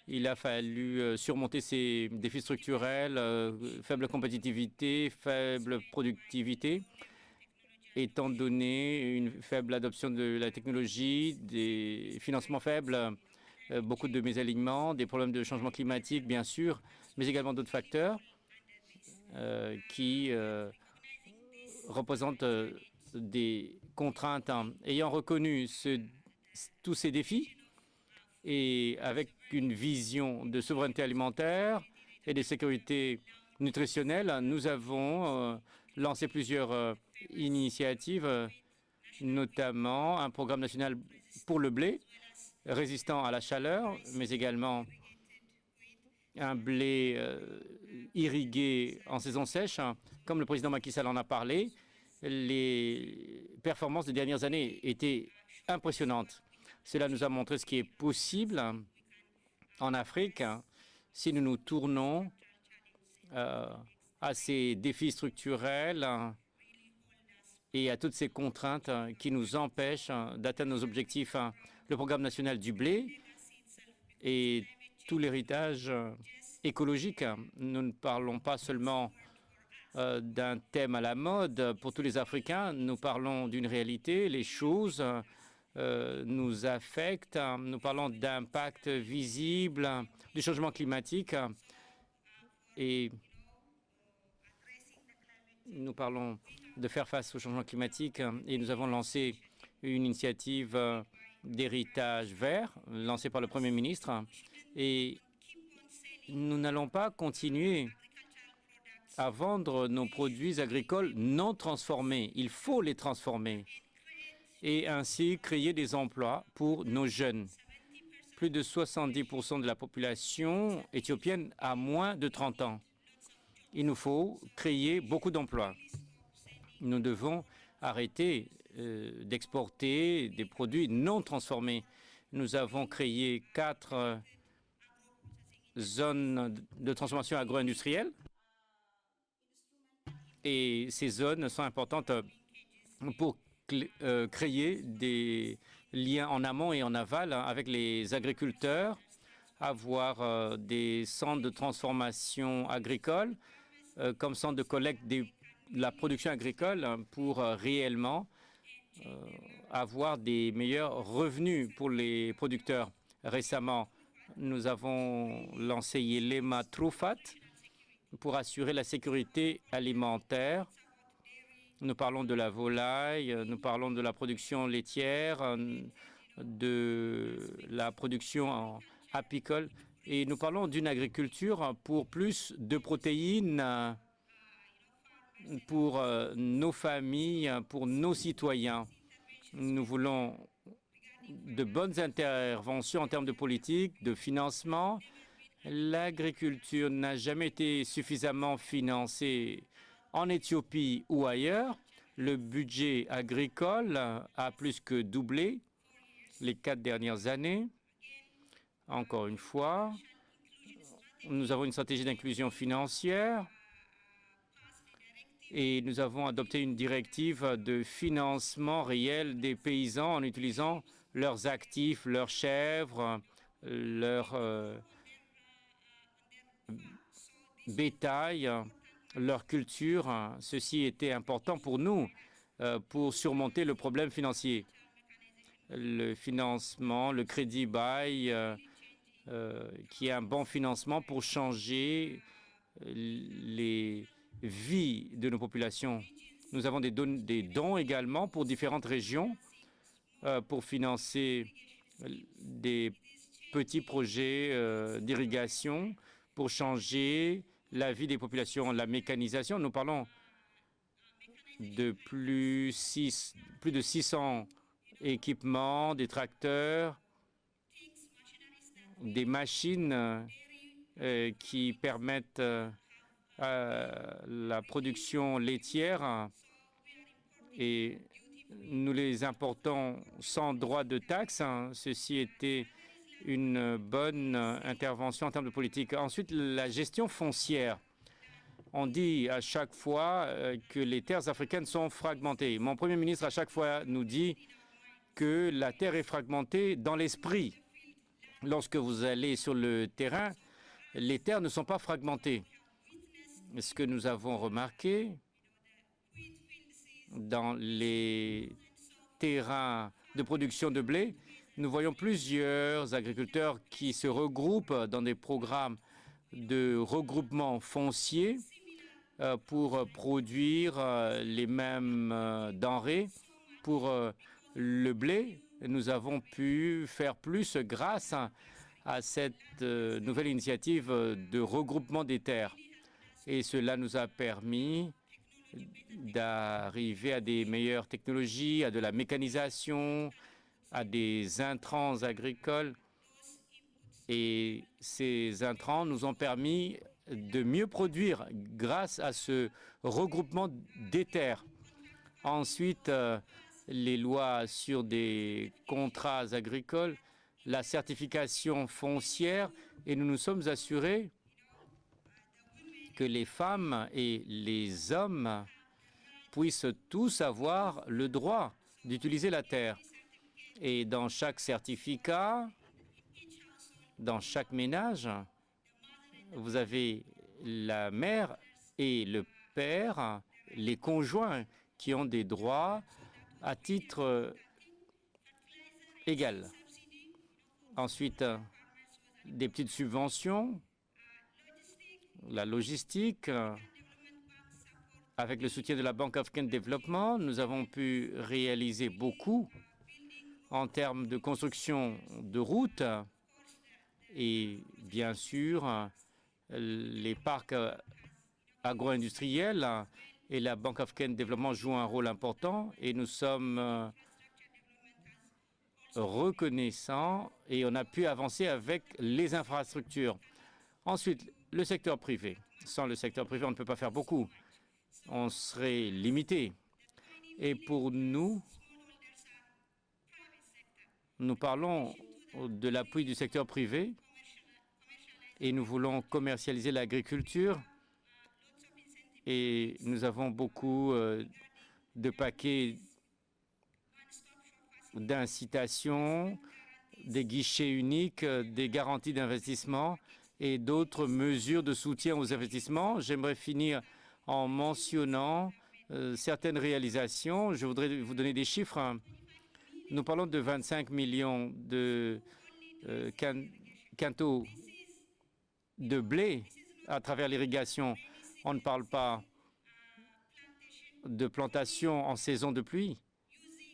Il a fallu surmonter ces défis structurels, faible compétitivité, faible productivité, étant donné une faible adoption de la technologie, des financements faibles, beaucoup de mésalignements, des problèmes de changement climatique, bien sûr, mais également d'autres facteurs qui représentent des contraintes. Ayant reconnu tous ces défis et avec une vision de souveraineté alimentaire et de sécurité nutritionnelle, nous avons lancé plusieurs initiatives, notamment un programme national pour le blé résistant à la chaleur, mais également un blé irrigué en saison sèche. Comme le président Macky Sall en a parlé, les performances des dernières années étaient impressionnantes. Cela nous a montré ce qui est possible en Afrique si nous nous tournons à ces défis structurels et à toutes ces contraintes qui nous empêchent d'atteindre nos objectifs. Le programme national du blé et tout l'héritage écologique. Nous ne parlons pas seulement d'un thème à la mode pour tous les Africains. Nous parlons d'une réalité. Les choses nous affectent. Nous parlons d'impact visible du changement climatique et nous parlons de faire face au changement climatique et nous avons lancé une initiative d'héritage vert lancée par le Premier ministre et nous n'allons pas continuer à vendre nos produits agricoles non transformés. Il faut les transformer et ainsi créer des emplois pour nos jeunes. Plus de 70% de la population éthiopienne a moins de 30 ans. Il nous faut créer beaucoup d'emplois. Nous devons arrêter d'exporter des produits non transformés. Nous avons créé 4 zones de transformation agro-industrielle et ces zones sont importantes pour créer des liens en amont et en aval avec les agriculteurs, avoir des centres de transformation agricole comme centre de collecte de la production agricole pour réellement avoir des meilleurs revenus pour les producteurs. Récemment, nous avons lancé Yelema Trufat pour assurer la sécurité alimentaire. Nous parlons de la volaille, nous parlons de la production laitière, de la production apicole et nous parlons d'une agriculture pour plus de protéines pour nos familles, pour nos citoyens. Nous voulons de bonnes interventions en termes de politique, de financement. L'agriculture n'a jamais été suffisamment financée en Éthiopie ou ailleurs. Le budget agricole a plus que doublé les 4 dernières années. Encore une fois, nous avons une stratégie d'inclusion financière et nous avons adopté une directive de financement réel des paysans en utilisant leurs actifs, leurs chèvres, leur bétail, leur culture. Ceci était important pour nous pour surmonter le problème financier. Le financement, le crédit bail, qui est un bon financement pour changer les vies de nos populations. Nous avons des dons également pour différentes régions pour financer des petits projets d'irrigation pour changer la vie des populations. La mécanisation, nous parlons de plus de 600 équipements, des tracteurs, des machines qui permettent la production laitière et nous les importons sans droit de taxe. Ceci était une bonne intervention en termes de politique. Ensuite, la gestion foncière. On dit à chaque fois que les terres africaines sont fragmentées. Mon Premier ministre à chaque fois nous dit que la terre est fragmentée dans l'esprit. Lorsque vous allez sur le terrain, les terres ne sont pas fragmentées. Ce que nous avons remarqué dans les terrains de production de blé, nous voyons plusieurs agriculteurs qui se regroupent dans des programmes de regroupement foncier pour produire les mêmes denrées. Pour le blé, nous avons pu faire plus grâce à cette nouvelle initiative de regroupement des terres. Et cela nous a permis d'arriver à des meilleures technologies, à de la mécanisation, à des intrants agricoles. Et ces intrants nous ont permis de mieux produire grâce à ce regroupement des terres. Ensuite, les lois sur des contrats agricoles, la certification foncière, et nous nous sommes assurés que les femmes et les hommes puissent tous avoir le droit d'utiliser la terre. Et dans chaque certificat, dans chaque ménage, vous avez la mère et le père, les conjoints qui ont des droits à titre égal. Ensuite, des petites subventions, la logistique. Avec le soutien de la Banque africaine de développement, nous avons pu réaliser beaucoup en termes de construction de routes et bien sûr les parcs agro-industriels et la Banque africaine de développement jouent un rôle important et nous sommes reconnaissants et on a pu avancer avec les infrastructures. Ensuite, le secteur privé. Sans le secteur privé, on ne peut pas faire beaucoup. On serait limité. Et pour nous, nous parlons de l'appui du secteur privé et nous voulons commercialiser l'agriculture et nous avons beaucoup de paquets d'incitation, des guichets uniques, des garanties d'investissement et d'autres mesures de soutien aux investissements. J'aimerais finir en mentionnant certaines réalisations. Je voudrais vous donner des chiffres. Nous parlons de 25 millions de quintaux de blé à travers l'irrigation. On ne parle pas de plantation en saison de pluie.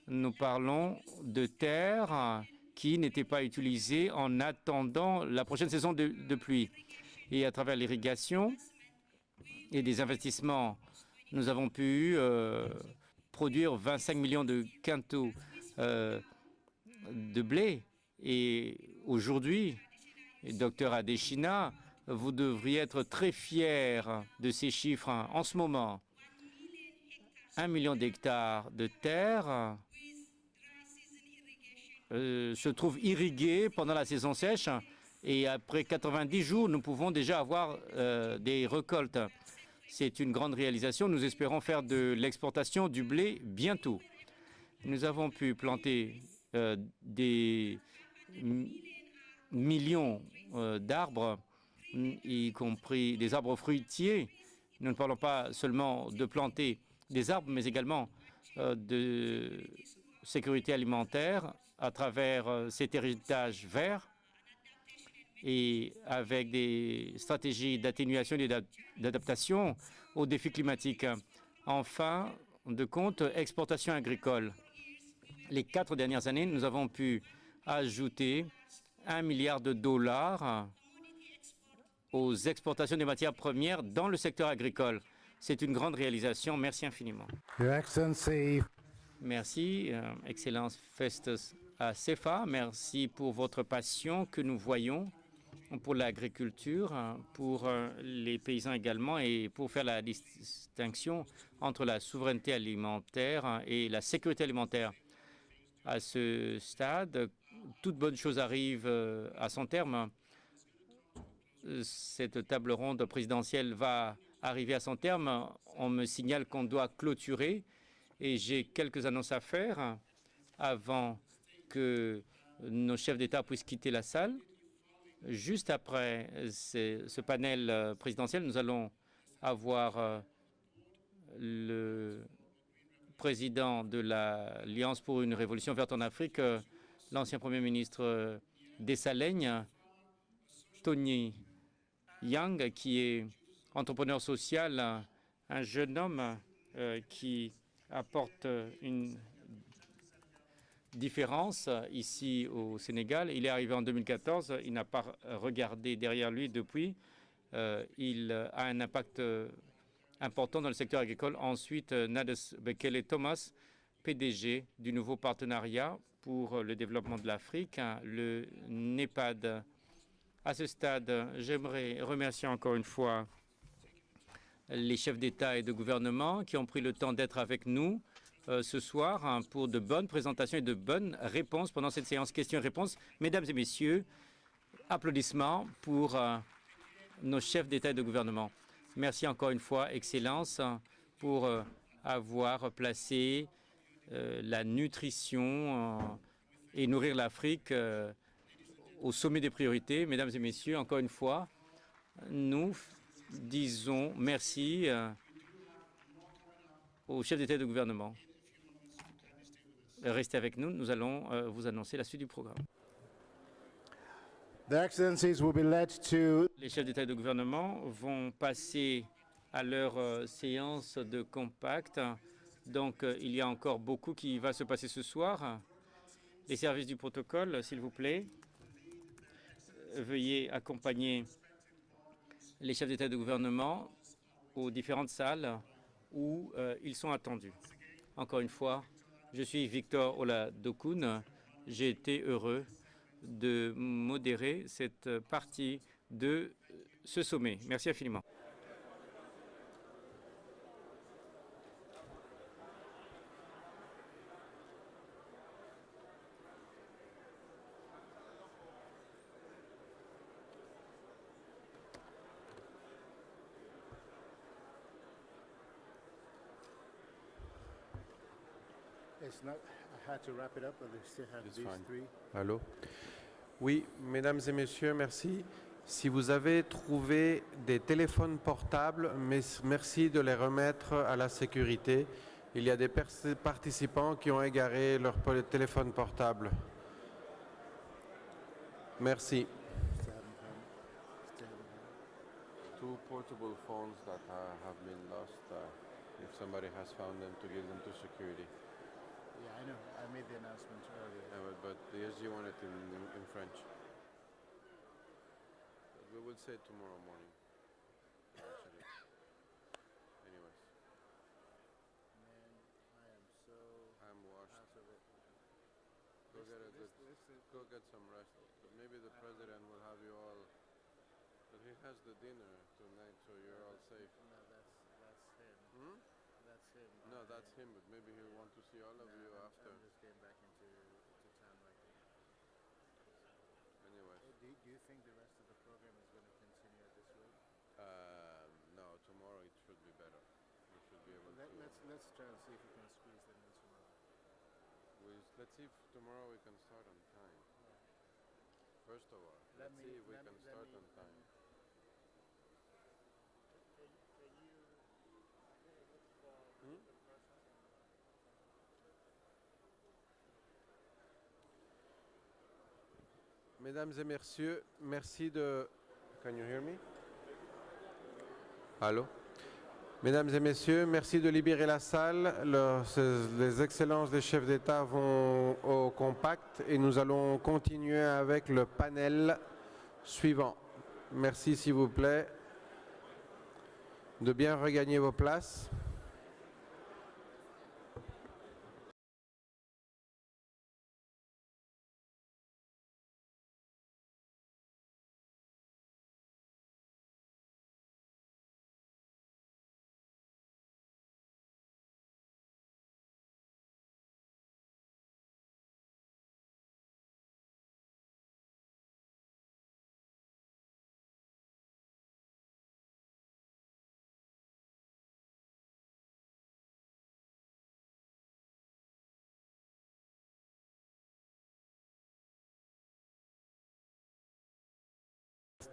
Nous parlons de terres qui n'étaient pas utilisées en attendant la prochaine saison de pluie. Et à travers l'irrigation et des investissements, nous avons pu produire 25 millions de quintaux de blé. Et aujourd'hui, Dr Adesina, vous devriez être très fiers de ces chiffres. En ce moment, 1 million d'hectares de terre se trouvent irrigués pendant la saison sèche et après 90 jours, nous pouvons déjà avoir des récoltes. C'est une grande réalisation. Nous espérons faire de l'exportation du blé bientôt. Nous avons pu planter des millions d'arbres, y compris des arbres fruitiers. Nous ne parlons pas seulement de planter des arbres, mais également de sécurité alimentaire à travers cet héritage vert et avec des stratégies d'atténuation et d'adaptation aux défis climatiques. En fin de compte, exportation agricole. Les 4 dernières années, nous avons pu ajouter 1 milliard de dollars aux exportations des matières premières dans le secteur agricole. C'est une grande réalisation. Merci infiniment. Your Excellency. Merci, Excellence Festus Sefa. Merci pour votre passion que nous voyons pour l'agriculture, pour les paysans également, et pour faire la distinction entre la souveraineté alimentaire et la sécurité alimentaire. À ce stade, toute bonne chose arrive à son terme. Cette table ronde présidentielle va arriver à son terme. On me signale qu'on doit clôturer et j'ai quelques annonces à faire avant que nos chefs d'État puissent quitter la salle. Juste après ce panel présidentiel, nous allons avoir le président de l'Alliance pour une révolution verte en Afrique, l'ancien Premier ministre Dessalegnes, Tony Yang, qui est entrepreneur social, un jeune homme qui apporte une différence ici au Sénégal. Il est arrivé en 2014, il n'a pas regardé derrière lui depuis. Il a un impact important dans le secteur agricole. Ensuite, Nades Bekele Thomas, PDG du nouveau partenariat pour le développement de l'Afrique, le NEPAD. À ce stade, j'aimerais remercier encore une fois les chefs d'État et de gouvernement qui ont pris le temps d'être avec nous ce soir pour de bonnes présentations et de bonnes réponses pendant cette séance questions-réponses. Mesdames et messieurs, applaudissements pour nos chefs d'État et de gouvernement. Merci encore une fois, Excellence, pour avoir placé la nutrition et nourrir l'Afrique au sommet des priorités. Mesdames et messieurs, encore une fois, nous disons merci aux chefs d'État et de gouvernement. Restez avec nous, nous allons vous annoncer la suite du programme. The Excellencies will be led to... Les chefs d'État et de gouvernement vont passer à leur séance de compact. Donc, il y a encore beaucoup qui va se passer ce soir. Les services du protocole, s'il vous plaît, veuillez accompagner les chefs d'État et de gouvernement aux différentes salles où ils sont attendus. Encore une fois, je suis Victor Oladokoun. J'ai été heureux de modérer cette partie de ce sommet. Merci infiniment. Allô? Oui, mesdames et messieurs, merci. Si vous avez trouvé des téléphones portables, merci de les remettre à la sécurité. Il y a des participants qui ont égaré leur téléphone portable. Merci. Two portable phones that have been lost. If somebody has found them, to give them to security. Yeah, I know. I made the announcement earlier. But the SG want it in French. We will say it tomorrow morning. Actually. Anyways. Man, I am so I'm washed. out of it. Go get some rest. But maybe the president will have you all. But he has the dinner tonight, so you're all safe. No, that's him. Hmm? That's him. No, that's him, but maybe he'll want to see all of you after. I'm just getting back into town right now. Anyways. Do you think the rest of the program is going to continue at this rate? No, tomorrow it should be better. We should be able to. Let's try and see if we can squeeze them in tomorrow. Let's see if tomorrow we can start on time. First of all, let's see if we can start on time. Mesdames et messieurs, merci de... Can you hear me? Allô? Mesdames et messieurs, merci de libérer la salle. Les excellences des chefs d'État vont au compact et nous allons continuer avec le panel suivant. Merci s'il vous plaît. de bien regagner vos places.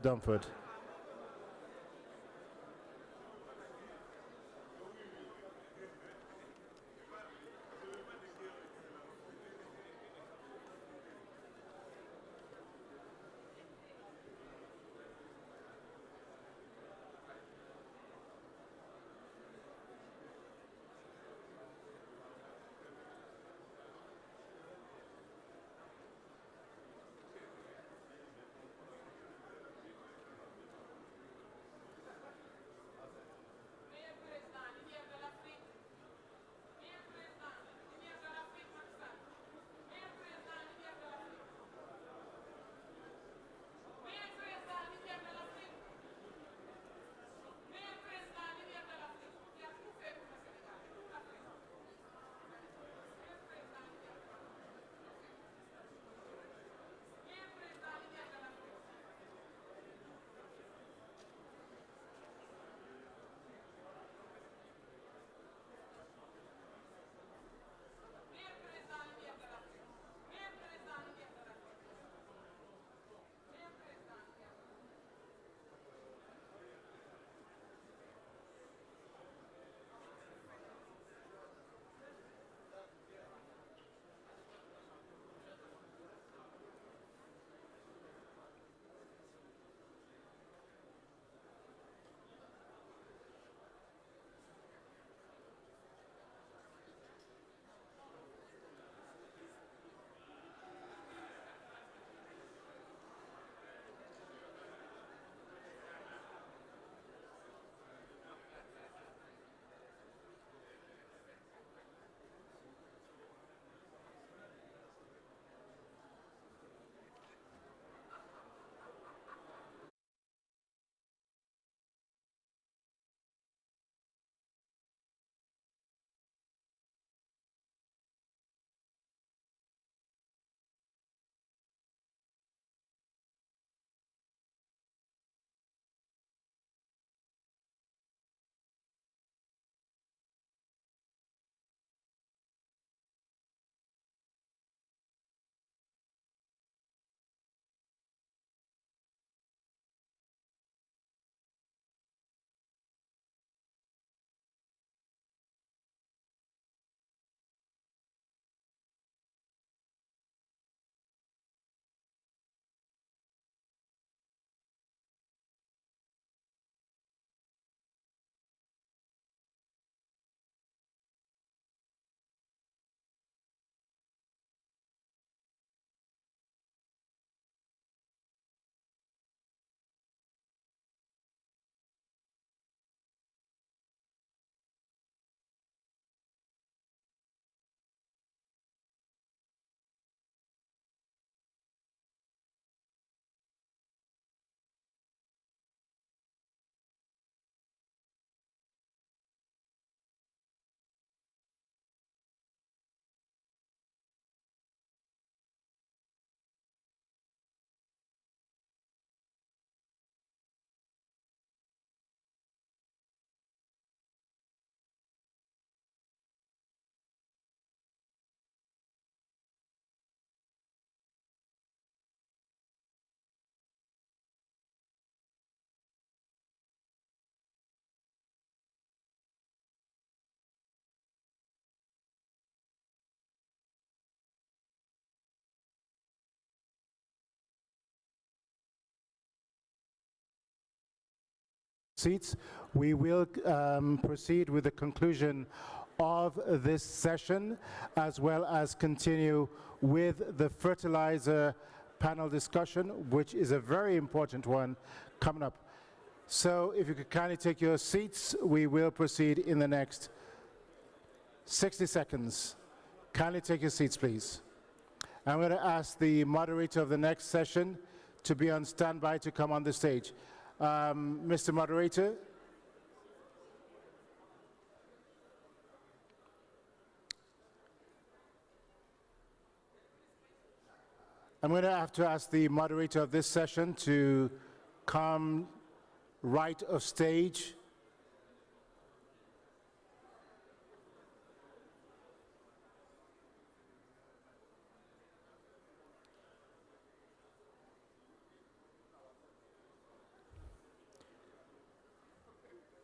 Dunford. Seats. We will proceed with the conclusion of this session, as well as continue with the fertilizer panel discussion, which is a very important one coming up. So if you could kindly take your seats, we will proceed in the next 60 seconds. Kindly take your seats, please. I'm going to ask the moderator of the next session to be on standby to come on the stage. Mr. Moderator. I'm going to have to ask the moderator of this session to come right of stage.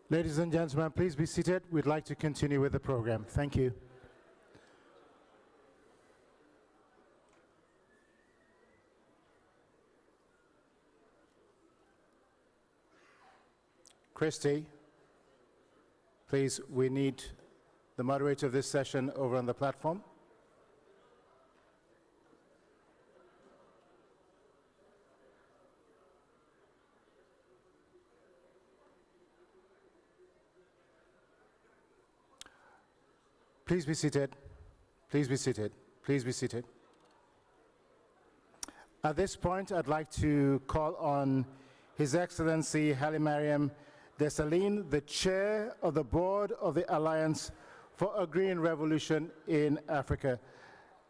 Ladies and gentlemen, please be seated. We'd like to continue with the program. Thank you. Christy, please, we need the moderator of this session over on the platform. Please be seated. Please be seated. Please be seated. At this point, I'd like to call on His Excellency Hailemariam Desalegn, the Chair of the Board of the Alliance for a Green Revolution in Africa.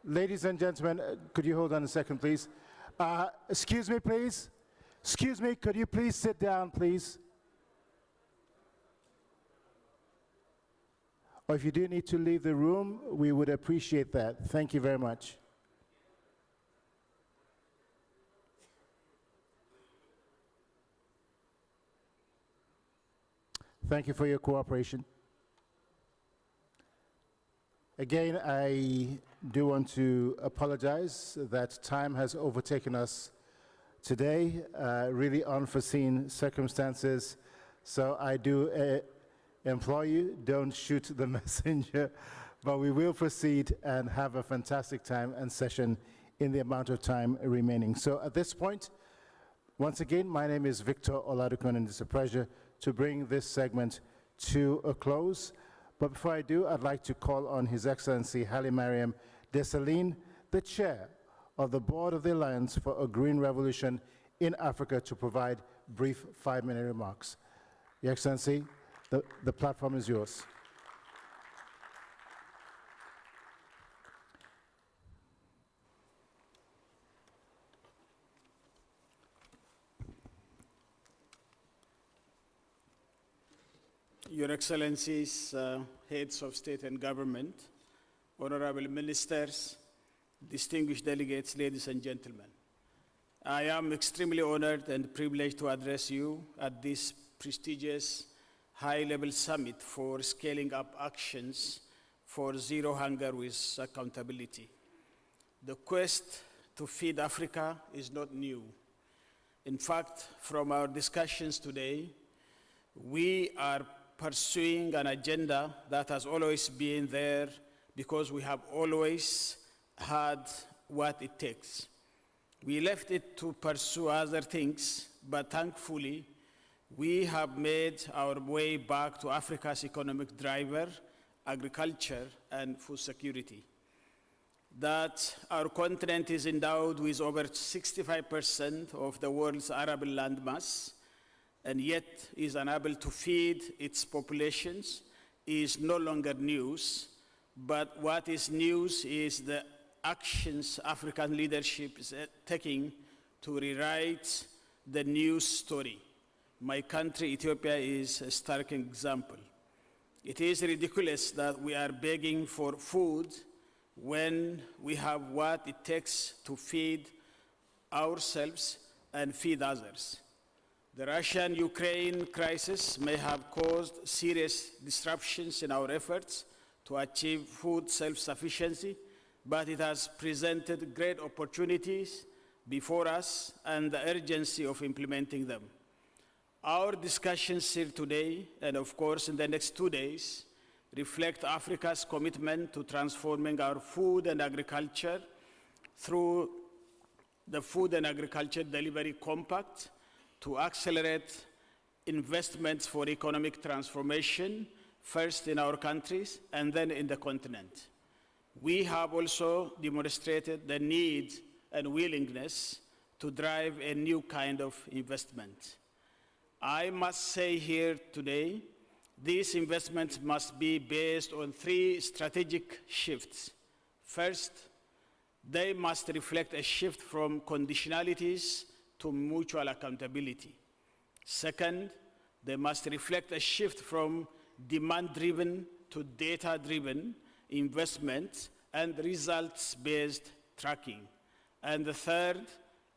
Ladies and gentlemen, could you hold on a second, please? Excuse me, please. Excuse me, could you please sit down, please? Or if you do need to leave the room, we would appreciate that. Thank you very much. Thank you for your cooperation. Again, I do want to apologize that time has overtaken us today, really unforeseen circumstances. So I do implore you, don't shoot the messenger, but we will proceed and have a fantastic time and session in the amount of time remaining. So at this point, once again, my name is Victor Oladipo, and it's a pleasure to bring this segment to a close. But before I do, I'd like to call on His Excellency Hailemariam Desalegn, the Chair of the Board of the Alliance for a Green Revolution in Africa, to provide brief 5-minute remarks. Your Excellency, the platform is yours. Your Excellencies, heads of state and government, honorable ministers, distinguished delegates, ladies and gentlemen. I am extremely honored and privileged to address you at this prestigious high-level summit for scaling up actions for zero hunger with accountability. The quest to feed Africa is not new. In fact, from our discussions today, we are pursuing an agenda that has always been there because we have always had what it takes. We left it to pursue other things, but thankfully, we have made our way back to Africa's economic driver, agriculture and food security. That our continent is endowed with over 65% of the world's arable landmass, and yet is unable to feed its populations, is no longer news. But what is news is the actions African leadership is taking to rewrite the news story. My country, Ethiopia, is a stark example. It is ridiculous that we are begging for food when we have what it takes to feed ourselves and feed others. The Russian-Ukraine crisis may have caused serious disruptions in our efforts to achieve food self-sufficiency, but it has presented great opportunities before us and the urgency of implementing them. Our discussions here today, and of course in the next 2 days, reflect Africa's commitment to transforming our food and agriculture through the Food and Agriculture Delivery Compact to accelerate investments for economic transformation, first in our countries and then in the continent. We have also demonstrated the need and willingness to drive a new kind of investment. I must say here today, these investments must be based on 3 strategic shifts. First, they must reflect a shift from conditionalities to mutual accountability. Second, they must reflect a shift from demand-driven to data-driven investment and results-based tracking. And the third,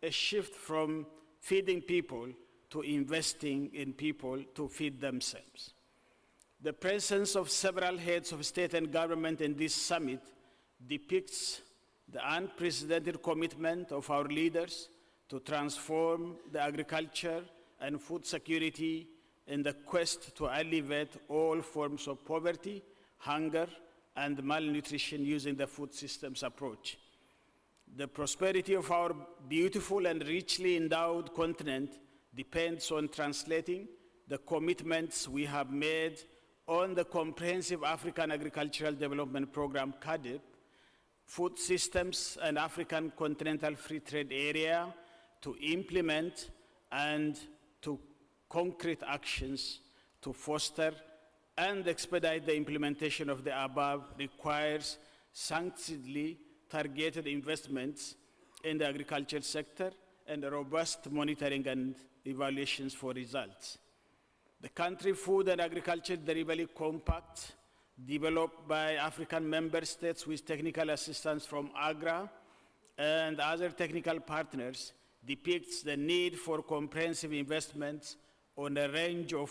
a shift from feeding people to investing in people to feed themselves. The presence of several heads of state and government in this summit depicts the unprecedented commitment of our leaders to transform the agriculture and food security in the quest to alleviate all forms of poverty, hunger, and malnutrition using the food systems approach. The prosperity of our beautiful and richly endowed continent depends on translating the commitments we have made on the Comprehensive African Agricultural Development Program, CAADP, food systems and African Continental Free Trade Area to implement and to concrete actions to foster and expedite the implementation of the above requires sanctiously targeted investments in the agriculture sector and robust monitoring and evaluations for results. The Country Food and Agriculture Delivery Compact, developed by African member states with technical assistance from AGRA and other technical partners, depicts the need for comprehensive investments on a range of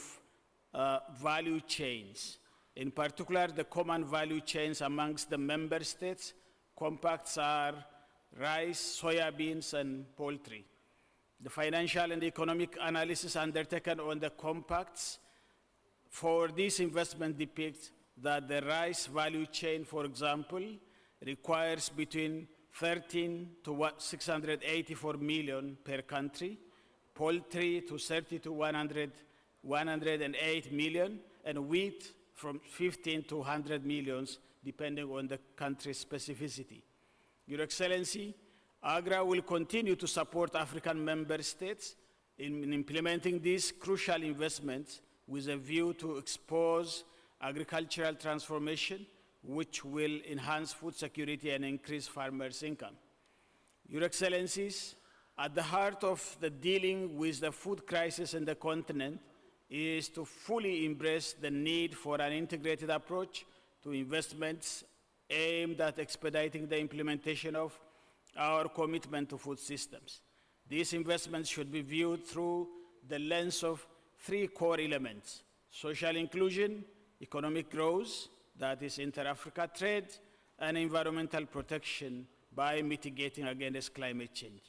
value chains. In particular, the common value chains amongst the member states compacts are rice, soybeans, and poultry. The financial and economic analysis undertaken on the compacts for this investment depicts that the rice value chain, for example, requires between 13 to 684 million per country, poultry to 30 to 108 million, and wheat from 15 to 100 millions, depending on the country's specificity. Your Excellency, AGRA will continue to support African member states in implementing these crucial investments with a view to expose agricultural transformation, which will enhance food security and increase farmers' income. Your Excellencies, at the heart of the dealing with the food crisis in the continent is to fully embrace the need for an integrated approach to investments aimed at expediting the implementation of our commitment to food systems. These investments should be viewed through the lens of 3 core elements: social inclusion, economic growth, that is inter-Africa trade, and environmental protection by mitigating against climate change.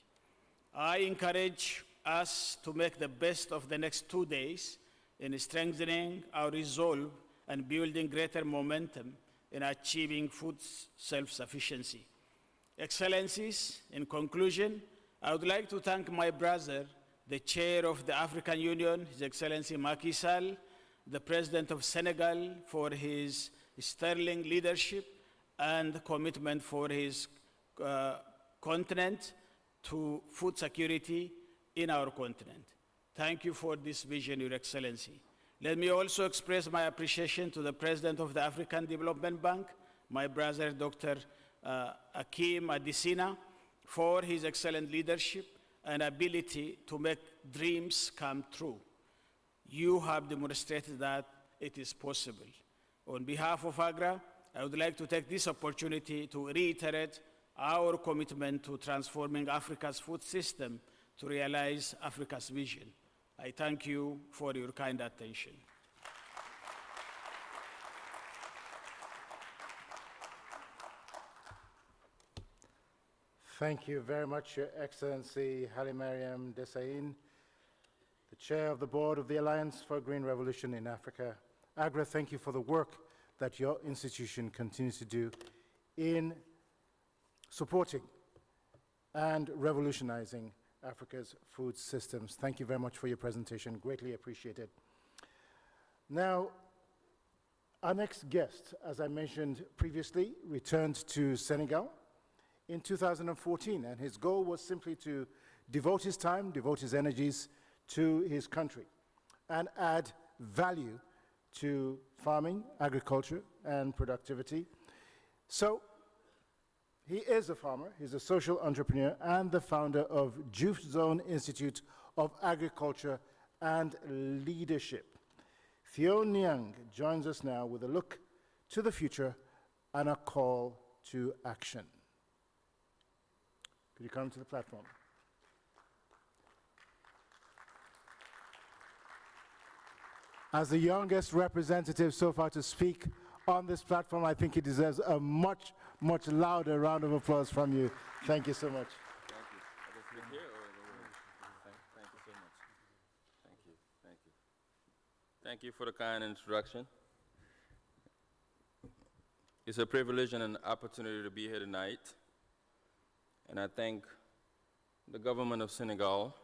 I encourage us to make the best of the next 2 days in strengthening our resolve and building greater momentum in achieving food self-sufficiency. Excellencies, in conclusion, I would like to thank my brother, the Chair of the African Union, His Excellency Macky Sall, the President of Senegal, for his sterling leadership and commitment for his continent to food security in our continent. Thank you for this vision, Your Excellency. Let me also express my appreciation to the President of the African Development Bank, my brother, Dr. Akim Adesina, for his excellent leadership and ability to make dreams come true. You have demonstrated that it is possible. On behalf of AGRA, I would like to take this opportunity to reiterate our commitment to transforming Africa's food system to realize Africa's vision. I thank you for your kind attention. Thank you very much, Your Excellency Hailemariam Desalegn, the Chair of the Board of the Alliance for a Green Revolution in Africa. AGRA, thank you for the work that your institution continues to do in supporting and revolutionizing Africa's food systems. Thank you very much for your presentation. Greatly appreciated. Now, our next guest, as I mentioned previously, returned to Senegal in 2014, and his goal was simply to devote his time, devote his energies to his country, and add value to farming, agriculture, and productivity. So, he is a farmer, he's a social entrepreneur, and the founder of Diouf Zone Institute of Agriculture and Leadership. Theo Niang joins us now with a look to the future and a call to action. Could you come to the platform? As the youngest representative so far to speak on this platform, I think he deserves a much, much louder round of applause from you. Thank you so much. Thank you. I just speak here or thank you so much. Thank you. Thank you. Thank you for the kind introduction. It's a privilege and an opportunity to be here tonight. And I thank the government of Senegal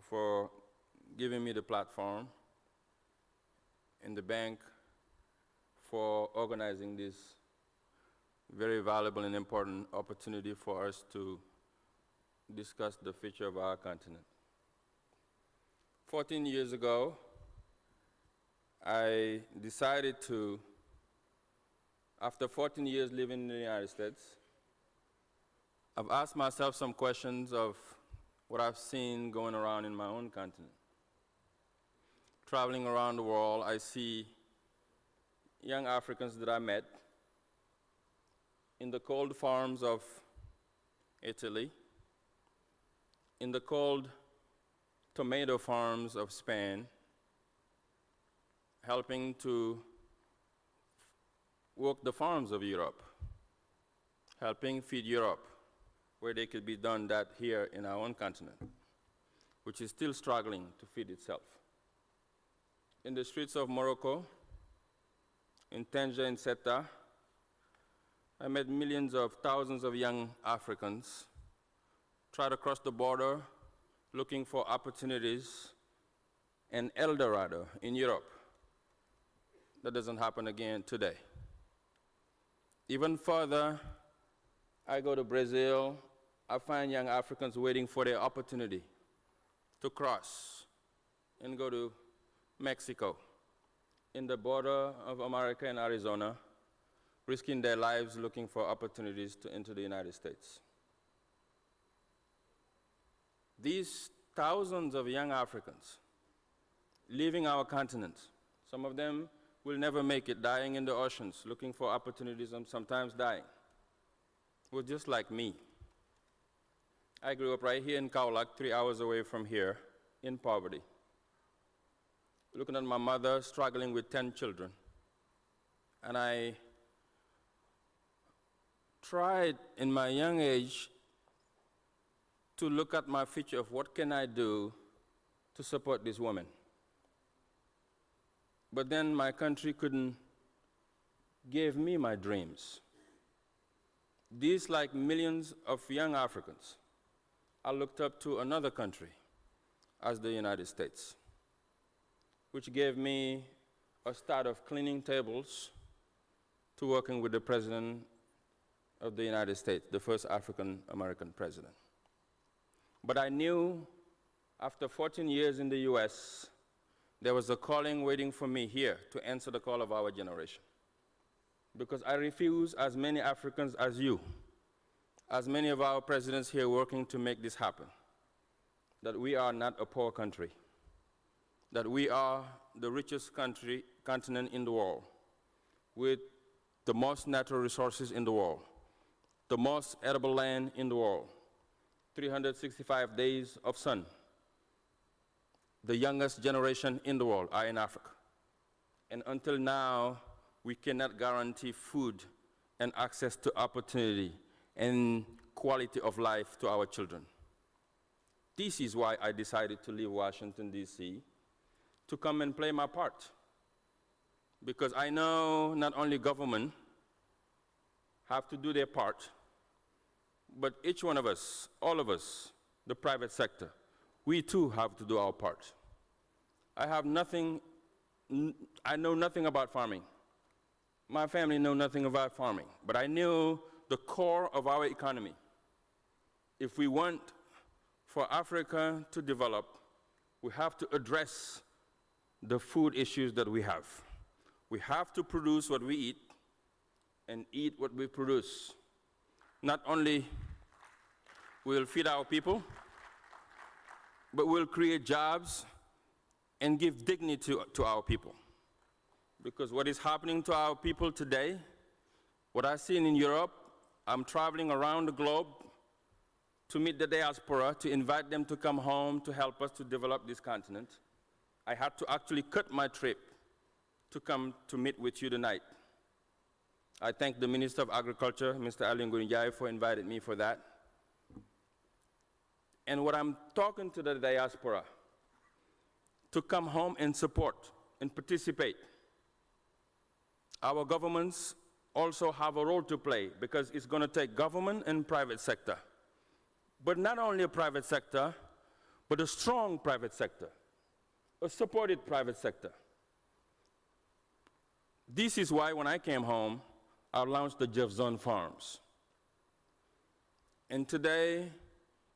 for giving me the platform and the bank for organizing this very valuable and important opportunity for us to discuss the future of our continent. 14 years ago, I decided to, after 14 years living in the United States, I've asked myself some questions of what I've seen going around in my own continent. Traveling around the world, I see young Africans that I met in the cold farms of Italy, in the cold tomato farms of Spain, helping to work the farms of Europe, helping feed Europe, where they could be done that here in our own continent, which is still struggling to feed itself. In the streets of Morocco, in Tanger and Ceuta, I met millions of thousands of young Africans try to cross the border looking for opportunities and El Dorado in Europe. That doesn't happen again today. Even further, I go to Brazil, I find young Africans waiting for their opportunity to cross and go to Mexico, in the border of America and Arizona, risking their lives looking for opportunities to enter the United States. These thousands of young Africans leaving our continent, some of them will never make it, dying in the oceans, looking for opportunities and sometimes dying, were just like me. I grew up right here in Kaolack, 3 hours away from here, in poverty. Looking at my mother struggling with 10 children. And I tried in my young age to look at my future of what can I do to support this woman. But then my country couldn't give me my dreams. These, like millions of young Africans, I looked up to another country as the United States, which gave me a start of cleaning tables to working with the President of the United States, the first African-American president. But I knew after 14 years in the US, there was a calling waiting for me here to answer the call of our generation. Because I refuse, as many Africans as you, as many of our presidents here working to make this happen, that we are not a poor country, that we are the richest continent in the world, with the most natural resources in the world, the most edible land in the world, 365 days of sun. The youngest generation in the world are in Africa. And until now, we cannot guarantee food and access to opportunity and quality of life to our children. This is why I decided to leave Washington, D.C., to come and play my part. Because I know not only government have to do their part, but each one of us, all of us, the private sector. We too have to do our part. I know nothing about farming. My family know nothing about farming, but I know the core of our economy. If we want for Africa to develop, we have to address the food issues that we have. We have to produce what we eat and eat what we produce. Not only will feed our people, but we'll create jobs and give dignity to our people. Because what is happening to our people today, what I've seen in Europe, I'm traveling around the globe to meet the diaspora, to invite them to come home to help us to develop this continent. I had to actually cut my trip to come to meet with you tonight. I thank the Minister of Agriculture, Mr. Aly Ngouille Ndiaye, for inviting me for that. And what I'm talking to the diaspora, to come home and support and participate. Our governments also have a role to play because it's going to take government and private sector. But not only a private sector, but a strong private sector, a supported private sector. This is why when I came home, I launched the Jeff Zone Farms. And today,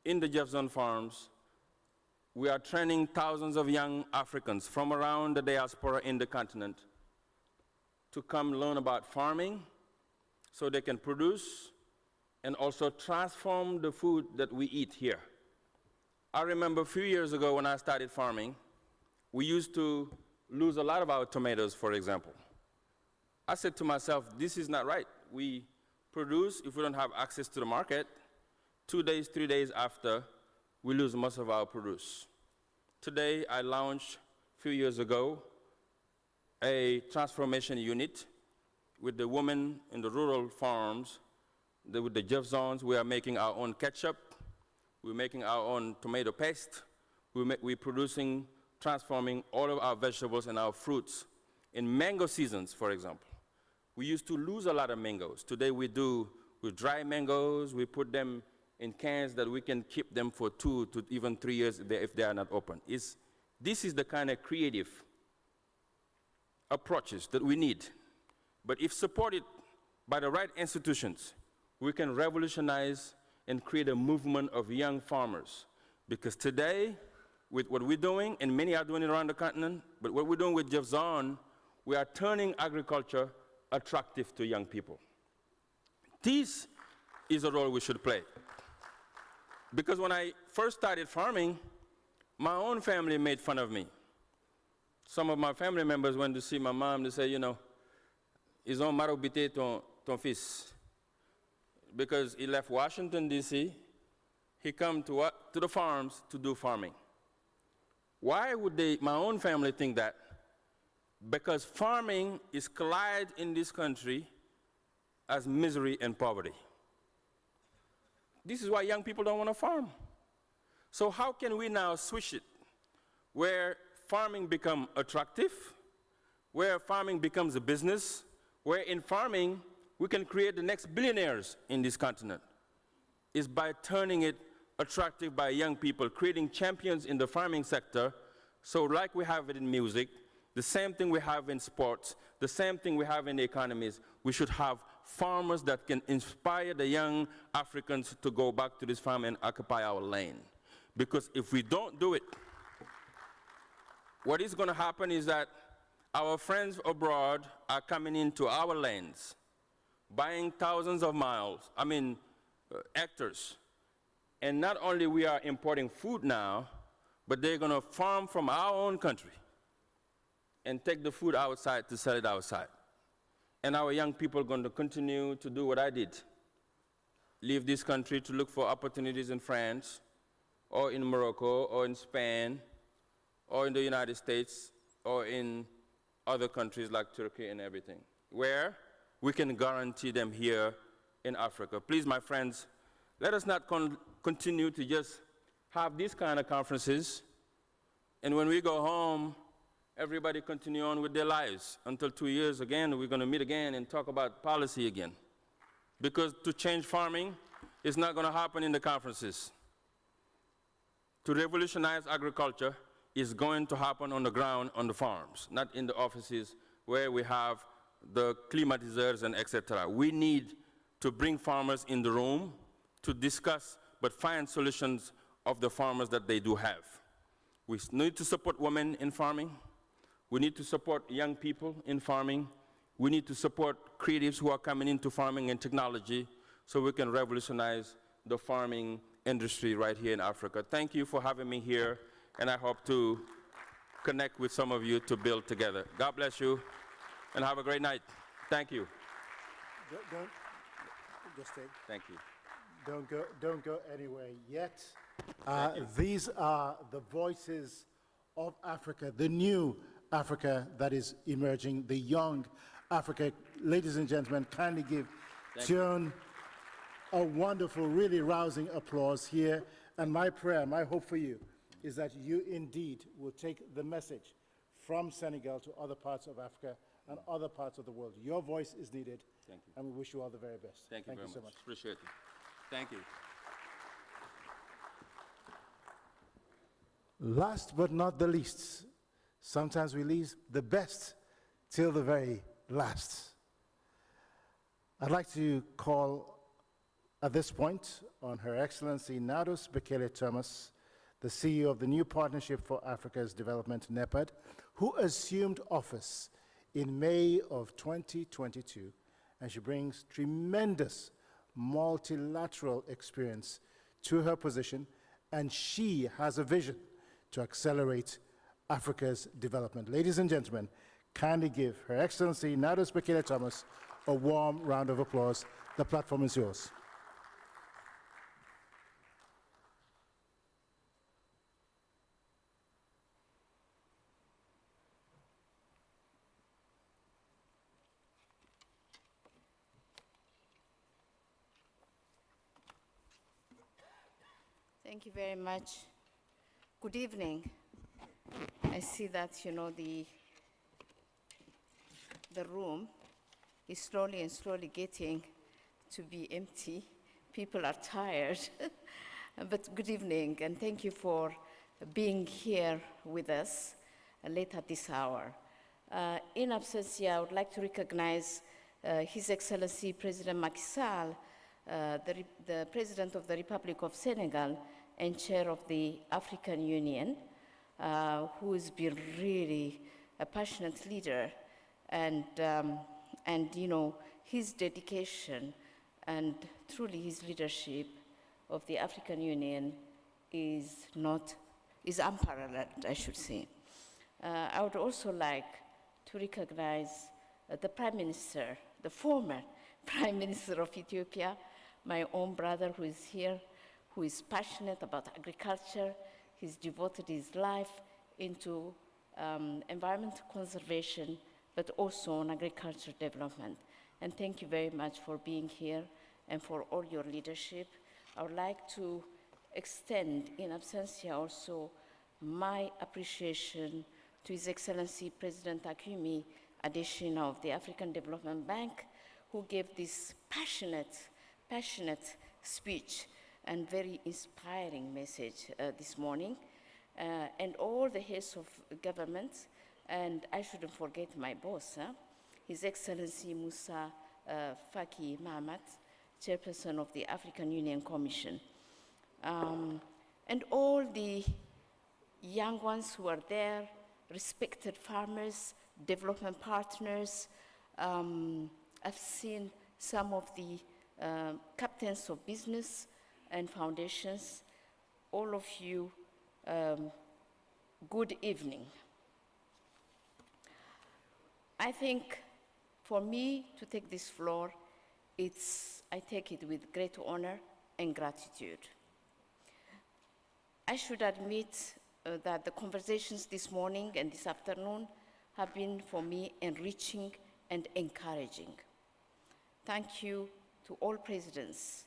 in the Jeff Zone Farms, we are training thousands of young Africans from around the diaspora in the continent to come learn about farming so they can produce and also transform the food that we eat here. I remember a few years ago when I started farming, we used to lose a lot of our tomatoes, for example. I said to myself, this is not right. We produce, if we don't have access to the market, 2 days, 3 days after, we lose most of our produce. Today, I launched a few years ago a transformation unit with the women in the rural farms. With the Jeff Zones, we are making our own ketchup. We're making our own tomato paste. We're producing, transforming all of our vegetables and our fruits. In mango seasons, for example, we used to lose a lot of mangoes. Today we do with dry mangoes. We put them in cans that we can keep them for 2 to even 3 years if they are not open. This is the kind of creative approaches that we need. But if supported by the right institutions, we can revolutionize and create a movement of young farmers. Because today, with what we're doing, and many are doing it around the continent, but what we're doing with Jeff Zone, we are turning agriculture attractive to young people. This is a role we should play. Because when I first started farming, my own family made fun of me. Some of my family members went to see my mom to say, you know, ils ont marobité ton fils. Because he left Washington, D.C., he come to the farms to do farming. Why would my own family think that? Because farming is collided in this country as misery and poverty. This is why young people don't want to farm. So how can we now switch it where farming becomes attractive, where farming becomes a business, where in farming we can create the next billionaires in this continent? Is by turning it attractive by young people, creating champions in the farming sector. So like we have it in music, the same thing we have in sports, the same thing we have in the economies, we should have farmers that can inspire the young Africans to go back to this farm and occupy our land. Because if we don't do it, what is going to happen is that our friends abroad are coming into our lands, buying thousands of hectares. And not only we are importing food now, but they're going to farm from our own country and take the food outside to sell it outside. And our young people are going to continue to do what I did. Leave this country to look for opportunities in France, or in Morocco, or in Spain, or in the United States, or in other countries like Turkey and everything, where we can guarantee them here in Africa. Please, my friends, let us not continue to just have these kind of conferences, and when we go home, everybody continue on with their lives until 2 years again, we're going to meet again and talk about policy again. Because to change farming is not going to happen in the conferences. to revolutionize agriculture is going to happen on the ground, on the farms, not in the offices where we have the climatiseurs and etc. We need to bring farmers in the room to discuss, but find solutions of the farmers that they do have. We need to support women in farming. We need to support young people in farming. We need to support creatives who are coming into farming and technology so we can revolutionize the farming industry right here in Africa. Thank you for having me here, and I hope to connect with some of you to build together. God bless you, and have a great night. Thank you. Don't just stay. Thank you. Don't go anywhere yet. These are the voices of Africa, the new Africa that is emerging, the young Africa. Ladies and gentlemen, kindly give Joan a wonderful, really rousing applause here. And my prayer, my hope for you is that you indeed will take the message from Senegal to other parts of Africa and other parts of the world. Your voice is needed. Thank you. And we wish you all the very best. Thank you very so much. much. Appreciate it. Thank you. Last but not the least, sometimes we leave the best till the very last. I'd like to call at this point on Her Excellency Nados Bekele Thomas, the CEO of the New Partnership for Africa's Development, NEPAD, who assumed office in May of 2022, and she brings tremendous multilateral experience to her position, and she has a vision to accelerate Africa's development. Ladies and gentlemen, kindly give Her Excellency Nados Bekele Thomas a warm round of applause. The platform is yours. Thank you very much. Good evening. I see that, the room is slowly getting to be empty. People are tired. But good evening, and thank you for being here with us late at this hour. In absentia, I would like to recognize His Excellency President Macky Sall, the President of the Republic of Senegal and Chair of the African Union, who has been really a passionate leader, and his dedication and truly his leadership of the African Union is unparalleled, I should say. I would also like to recognize the Prime Minister, the former Prime Minister of Ethiopia, my own brother who is here, who is passionate about agriculture. He's devoted his life into environmental conservation, but also on agriculture development. And thank you very much for being here and for all your leadership. I would like to extend in absentia also my appreciation to His Excellency President Akumi Adesina of the African Development Bank, who gave this passionate speech and very inspiring message this morning, and all the heads of government, and I shouldn't forget my boss, His Excellency Musa Faki Mahamat, Chairperson of the African Union Commission, and all the young ones who are there, respected farmers, development partners. I've seen some of the captains of business and foundations. All of you, good evening. I think for me to take this floor, I take it with great honor and gratitude. I should admit that the conversations this morning and this afternoon have been for me enriching and encouraging. Thank you to all presidents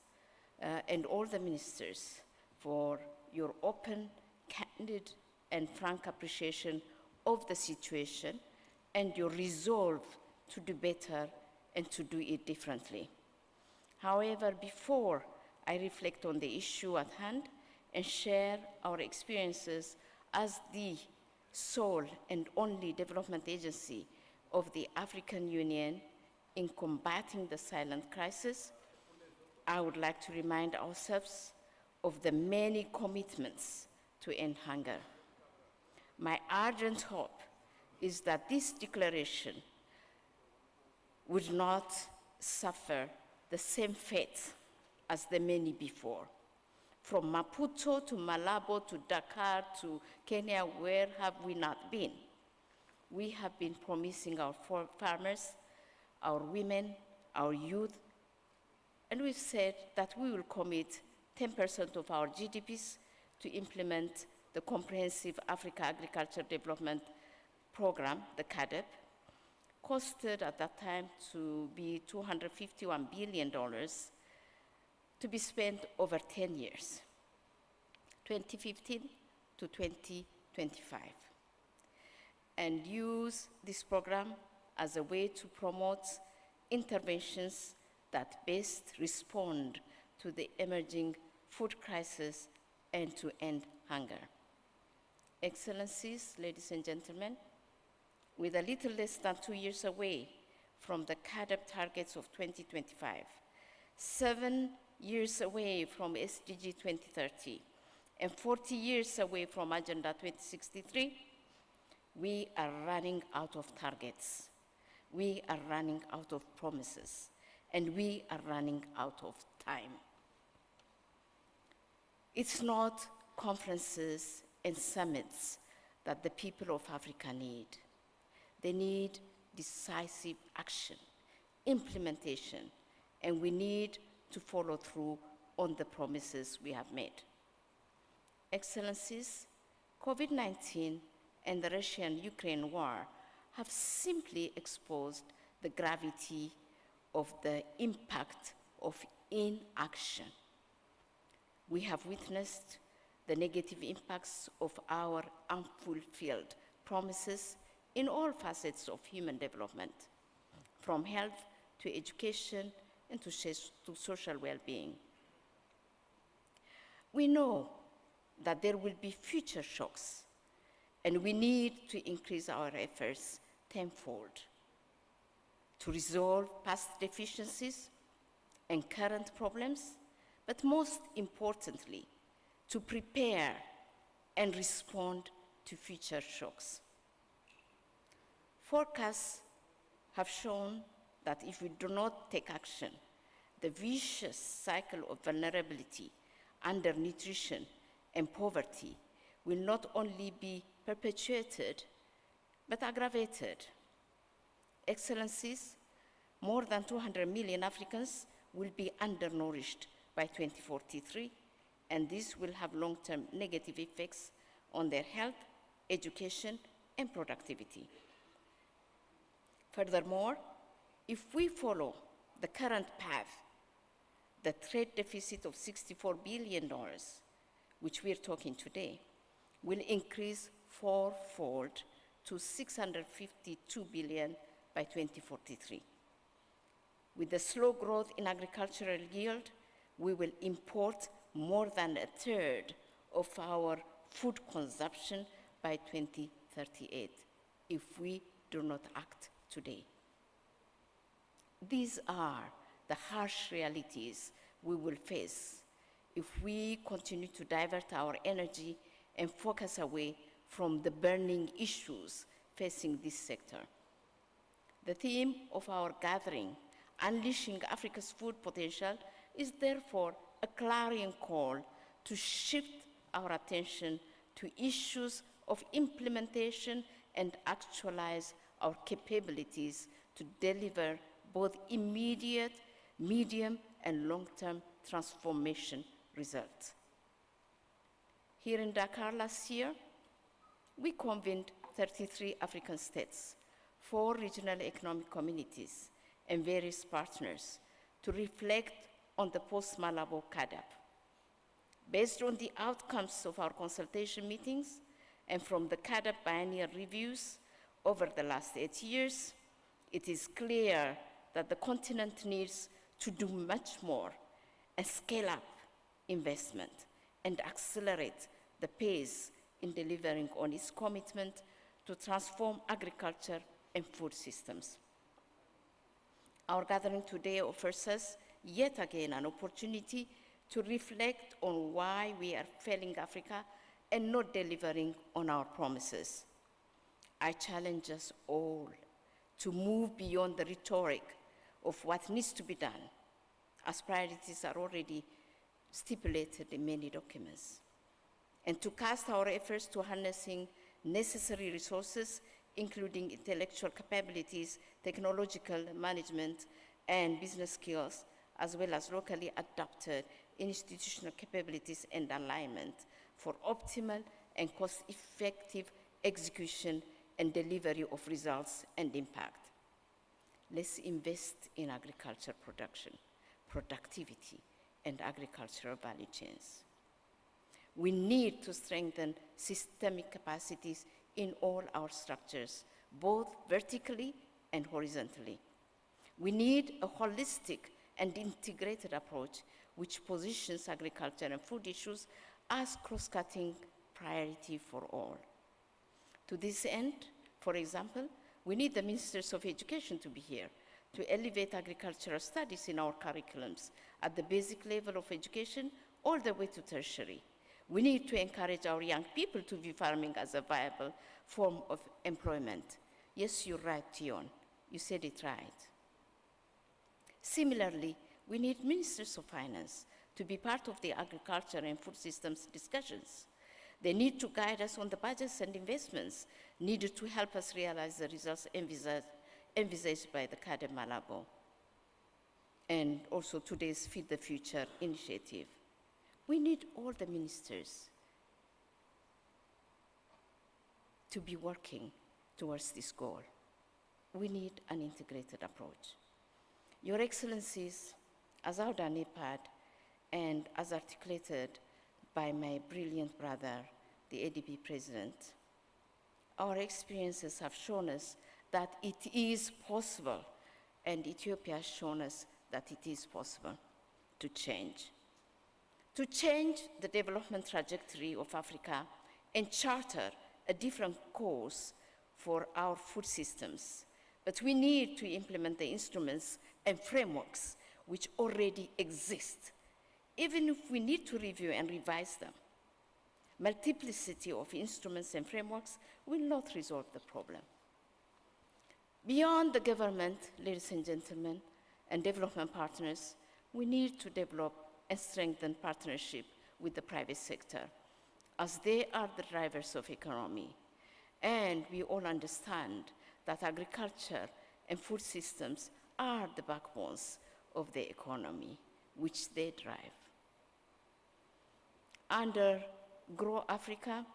and all the ministers for your open, candid, and frank appreciation of the situation and your resolve to do better and to do it differently. However, before I reflect on the issue at hand and share our experiences as the sole and only development agency of the African Union in combating the silent crisis, I would like to remind ourselves of the many commitments to end hunger. My ardent hope is that this declaration would not suffer the same fate as the many before. From Maputo to Malabo to Dakar to Kenya, where have we not been? We have been promising our farmers, our women, our youth, and we've said that we will commit 10% of our GDPs to implement the Comprehensive Africa Agriculture Development Program, the CAADP, costed at that time to be $251 billion, to be spent over 10 years, 2015 to 2025, and use this program as a way to promote interventions that best respond to the emerging food crisis and to end hunger. Excellencies, ladies and gentlemen, with a little less than 2 years away from the CAADP targets of 2025, 7 years away from SDG 2030, and 40 years away from Agenda 2063, we are running out of targets. We are running out of promises, and we are running out of time. It's not conferences and summits that the people of Africa need. They need decisive action, implementation, and we need to follow through on the promises we have made. Excellencies, COVID-19 and the Russian-Ukraine war have simply exposed the gravity of the impact of inaction. We have witnessed the negative impacts of our unfulfilled promises in all facets of human development, from health to education and to social well-being. We know that there will be future shocks, and we need to increase our efforts tenfold to resolve past deficiencies and current problems, but most importantly, to prepare and respond to future shocks. Forecasts have shown that if we do not take action, the vicious cycle of vulnerability, undernutrition, and poverty will not only be perpetuated, but aggravated. Excellencies, more than 200 million Africans will be undernourished by 2043, and this will have long-term negative effects on their health, education, and productivity. Furthermore, if we follow the current path, the trade deficit of $64 billion, which we're talking today, will increase fourfold to $652 billion by 2043. With the slow growth in agricultural yield, we will import more than a third of our food consumption by 2038 if we do not act today. These are the harsh realities we will face if we continue to divert our energy and focus away from the burning issues facing this sector. The theme of our gathering, Unleashing Africa's Food Potential, is therefore a clarion call to shift our attention to issues of implementation and actualize our capabilities to deliver both immediate, medium, and long-term transformation results. Here in Dakar last year, we convened 33 African states, 4 regional economic communities, and various partners to reflect on the post-Malabo CAADP. Based on the outcomes of our consultation meetings and from the CAADP biennial reviews over the last 8 years, it is clear that the continent needs to do much more and scale up investment and accelerate the pace in delivering on its commitment to transform agriculture and food systems. Our gathering today offers us yet again an opportunity to reflect on why we are failing Africa and not delivering on our promises. I challenge us all to move beyond the rhetoric of what needs to be done, as priorities are already stipulated in many documents, and to cast our efforts to harnessing necessary resources, including intellectual capabilities, technological management, and business skills, as well as locally adapted institutional capabilities and alignment for optimal and cost-effective execution and delivery of results and impact. Let's invest in agriculture production, productivity, and agricultural value chains. We need to strengthen systemic capacities in all our structures, both vertically and horizontally. We need a holistic and integrated approach which positions agriculture and food issues as cross-cutting priority for all. To this end, for example, we need the ministers of education to be here to elevate agricultural studies in our curriculums at the basic level of education all the way to tertiary. We need to encourage our young people to view farming as a viable form of employment. Yes, you're right, Tion. You said it right. Similarly, we need ministers of finance to be part of the agriculture and food systems discussions. They need to guide us on the budgets and investments needed to help us realize the results envisaged by the CAADP Malabo, and also today's Feed the Future initiative. We need all the ministers to be working towards this goal. We need an integrated approach. Your Excellencies, as our NEPAD, and as articulated by my brilliant brother, the ADB President, our experiences have shown us that it is possible, and Ethiopia has shown us that it is possible to change the development trajectory of Africa and charter a different course for our food systems. But we need to implement the instruments and frameworks which already exist, even if we need to review and revise them. Multiplicity of instruments and frameworks will not resolve the problem. Beyond the government, ladies and gentlemen, and development partners, we need to develop and strengthen partnership with the private sector, as they are the drivers of economy. And we all understand that agriculture and food systems are the backbones of the economy, which they drive. Under Grow Africa,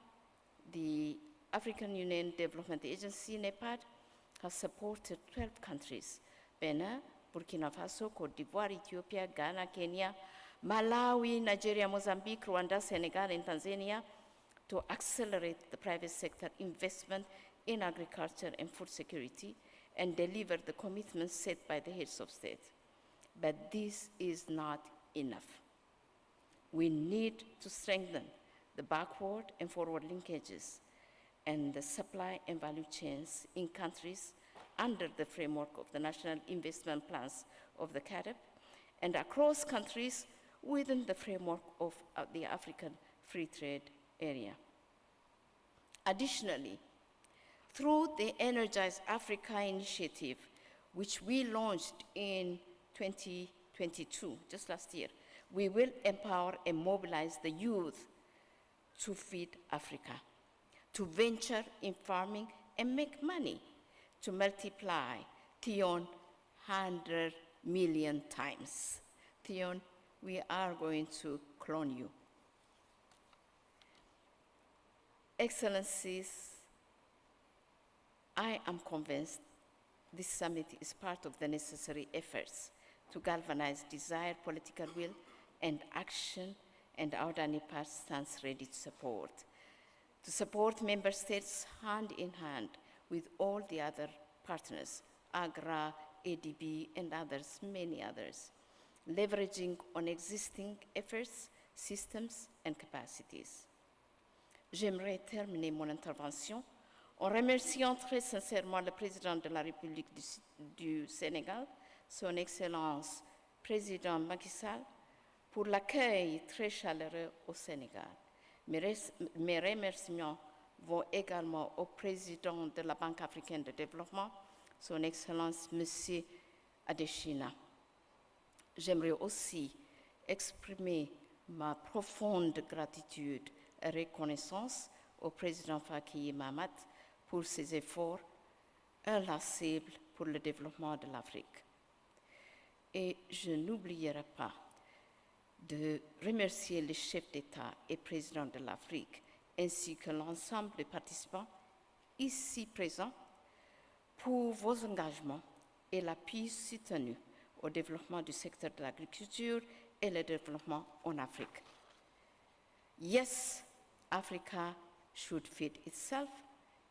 the African Union Development Agency, NEPAD, has supported 12 countries, Benin, Burkina Faso, Cote d'Ivoire, Ethiopia, Ghana, Kenya, Malawi, Nigeria, Mozambique, Rwanda, Senegal, and Tanzania, to accelerate the private sector investment in agriculture and food security and deliver the commitments set by the heads of state. But this is not enough. We need to strengthen the backward and forward linkages and the supply and value chains in countries under the framework of the national investment plans of the CAADP and across countries within the framework of the African Free Trade Area. Additionally, through the Energize Africa initiative, which we launched in 2022, just last year, we will empower and mobilize the youth to feed Africa, to venture in farming and make money, to multiply Tion 100 million times. Tion, we are going to clone you. Excellencies, I am convinced this summit is part of the necessary efforts to galvanize desired political will and action, and our NEPAD stands ready to support member states hand in hand with all the other partners, AGRA, ADB, and others, many others, leveraging on existing efforts systems and capacities. J'aimerais terminer mon intervention en remerciant très sincèrement le président de la République du Sénégal, son Excellence Président Macky Sall, pour l'accueil très chaleureux au Sénégal. Mes remerciements vont également au président de la Banque africaine de développement, son Excellence M. Adesina. J'aimerais aussi exprimer ma profonde gratitude et reconnaissance au président Fakiye Mahamat pour ses efforts inlassables pour le développement de l'Afrique. Et je n'oublierai pas de remercier les chefs d'État et présidents de l'Afrique ainsi que l'ensemble des participants ici présents pour vos engagements et l'appui soutenu au développement du secteur de l'agriculture et le développement en Afrique. Yes, Africa should feed itself.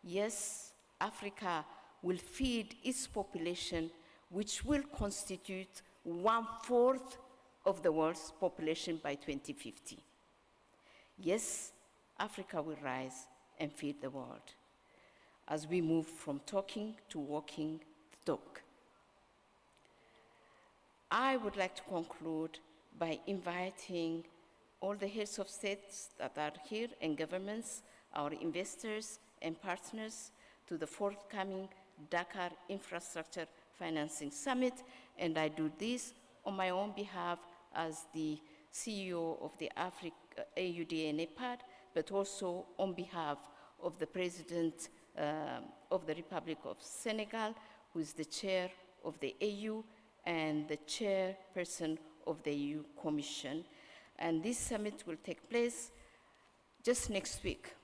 Yes, Africa will feed its population, which will constitute 1/4 of the world's population by 2050. Yes, Africa will rise and feed the world as we move from talking to walking the talk. I would like to conclude by inviting all the heads of states that are here and governments, our investors and partners to the forthcoming Dakar Infrastructure Financing Summit, and I do this on my own behalf as the CEO of the AUD and EPAD, but also on behalf of the President of the Republic of Senegal, who is the chair of the AU and the chairperson of the EU Commission. And this summit will take place just next week,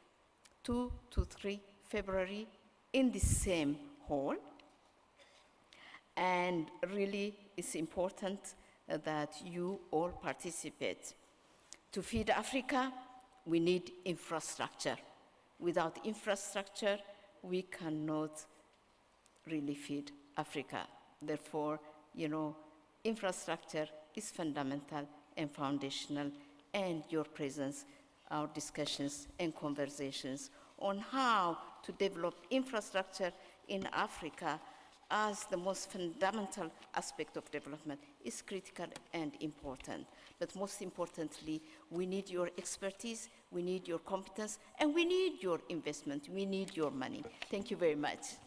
2 to 3 February, in the same hall. And really, it's important that you all participate. To feed Africa, we need infrastructure. Without infrastructure, we cannot really feed Africa. Therefore, you know, infrastructure is fundamental and foundational, and your presence, our discussions and conversations on how to develop infrastructure in Africa as the most fundamental aspect of development is critical and important. But most importantly, we need your expertise, we need your competence, and we need your investment, we need your money. Thank you very much.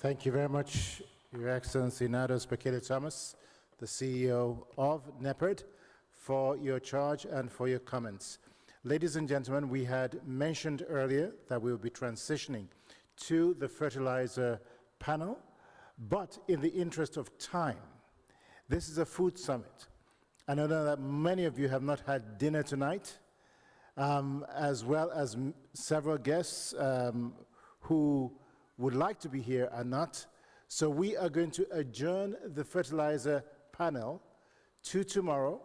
Thank you very much, Your Excellency Nados Bekele Thomas, the CEO of NEPAD, for your charge and for your comments. Ladies and gentlemen, we had mentioned earlier that we will be transitioning to the fertilizer panel, but in the interest of time, this is a food summit. And I know that many of you have not had dinner tonight, as well as several guests who would like to be here are not. So we are going to adjourn the fertilizer panel to tomorrow,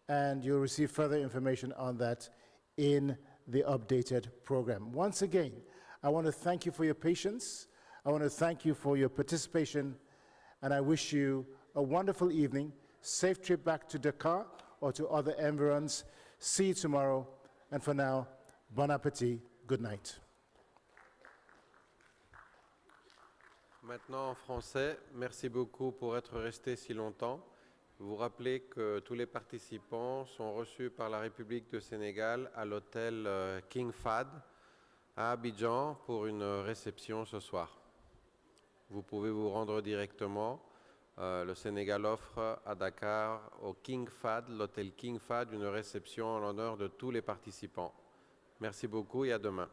and you'll receive further information on that in the updated program. Once again, I want to thank you for your patience. I want to thank you for your participation, and I wish you a wonderful evening, safe trip back to Dakar or to other environs. See you tomorrow, and for now, bon appétit, good night. Maintenant en français, merci beaucoup pour être resté si longtemps. Vous rappelez que tous les participants sont reçus par la République du Sénégal à l'hôtel King Fahd à Abidjan pour une réception ce soir. Vous pouvez vous rendre directement. Le Sénégal offre à Dakar au King Fahd, l'hôtel King Fahd, une réception en l'honneur de tous les participants. Merci beaucoup et à demain.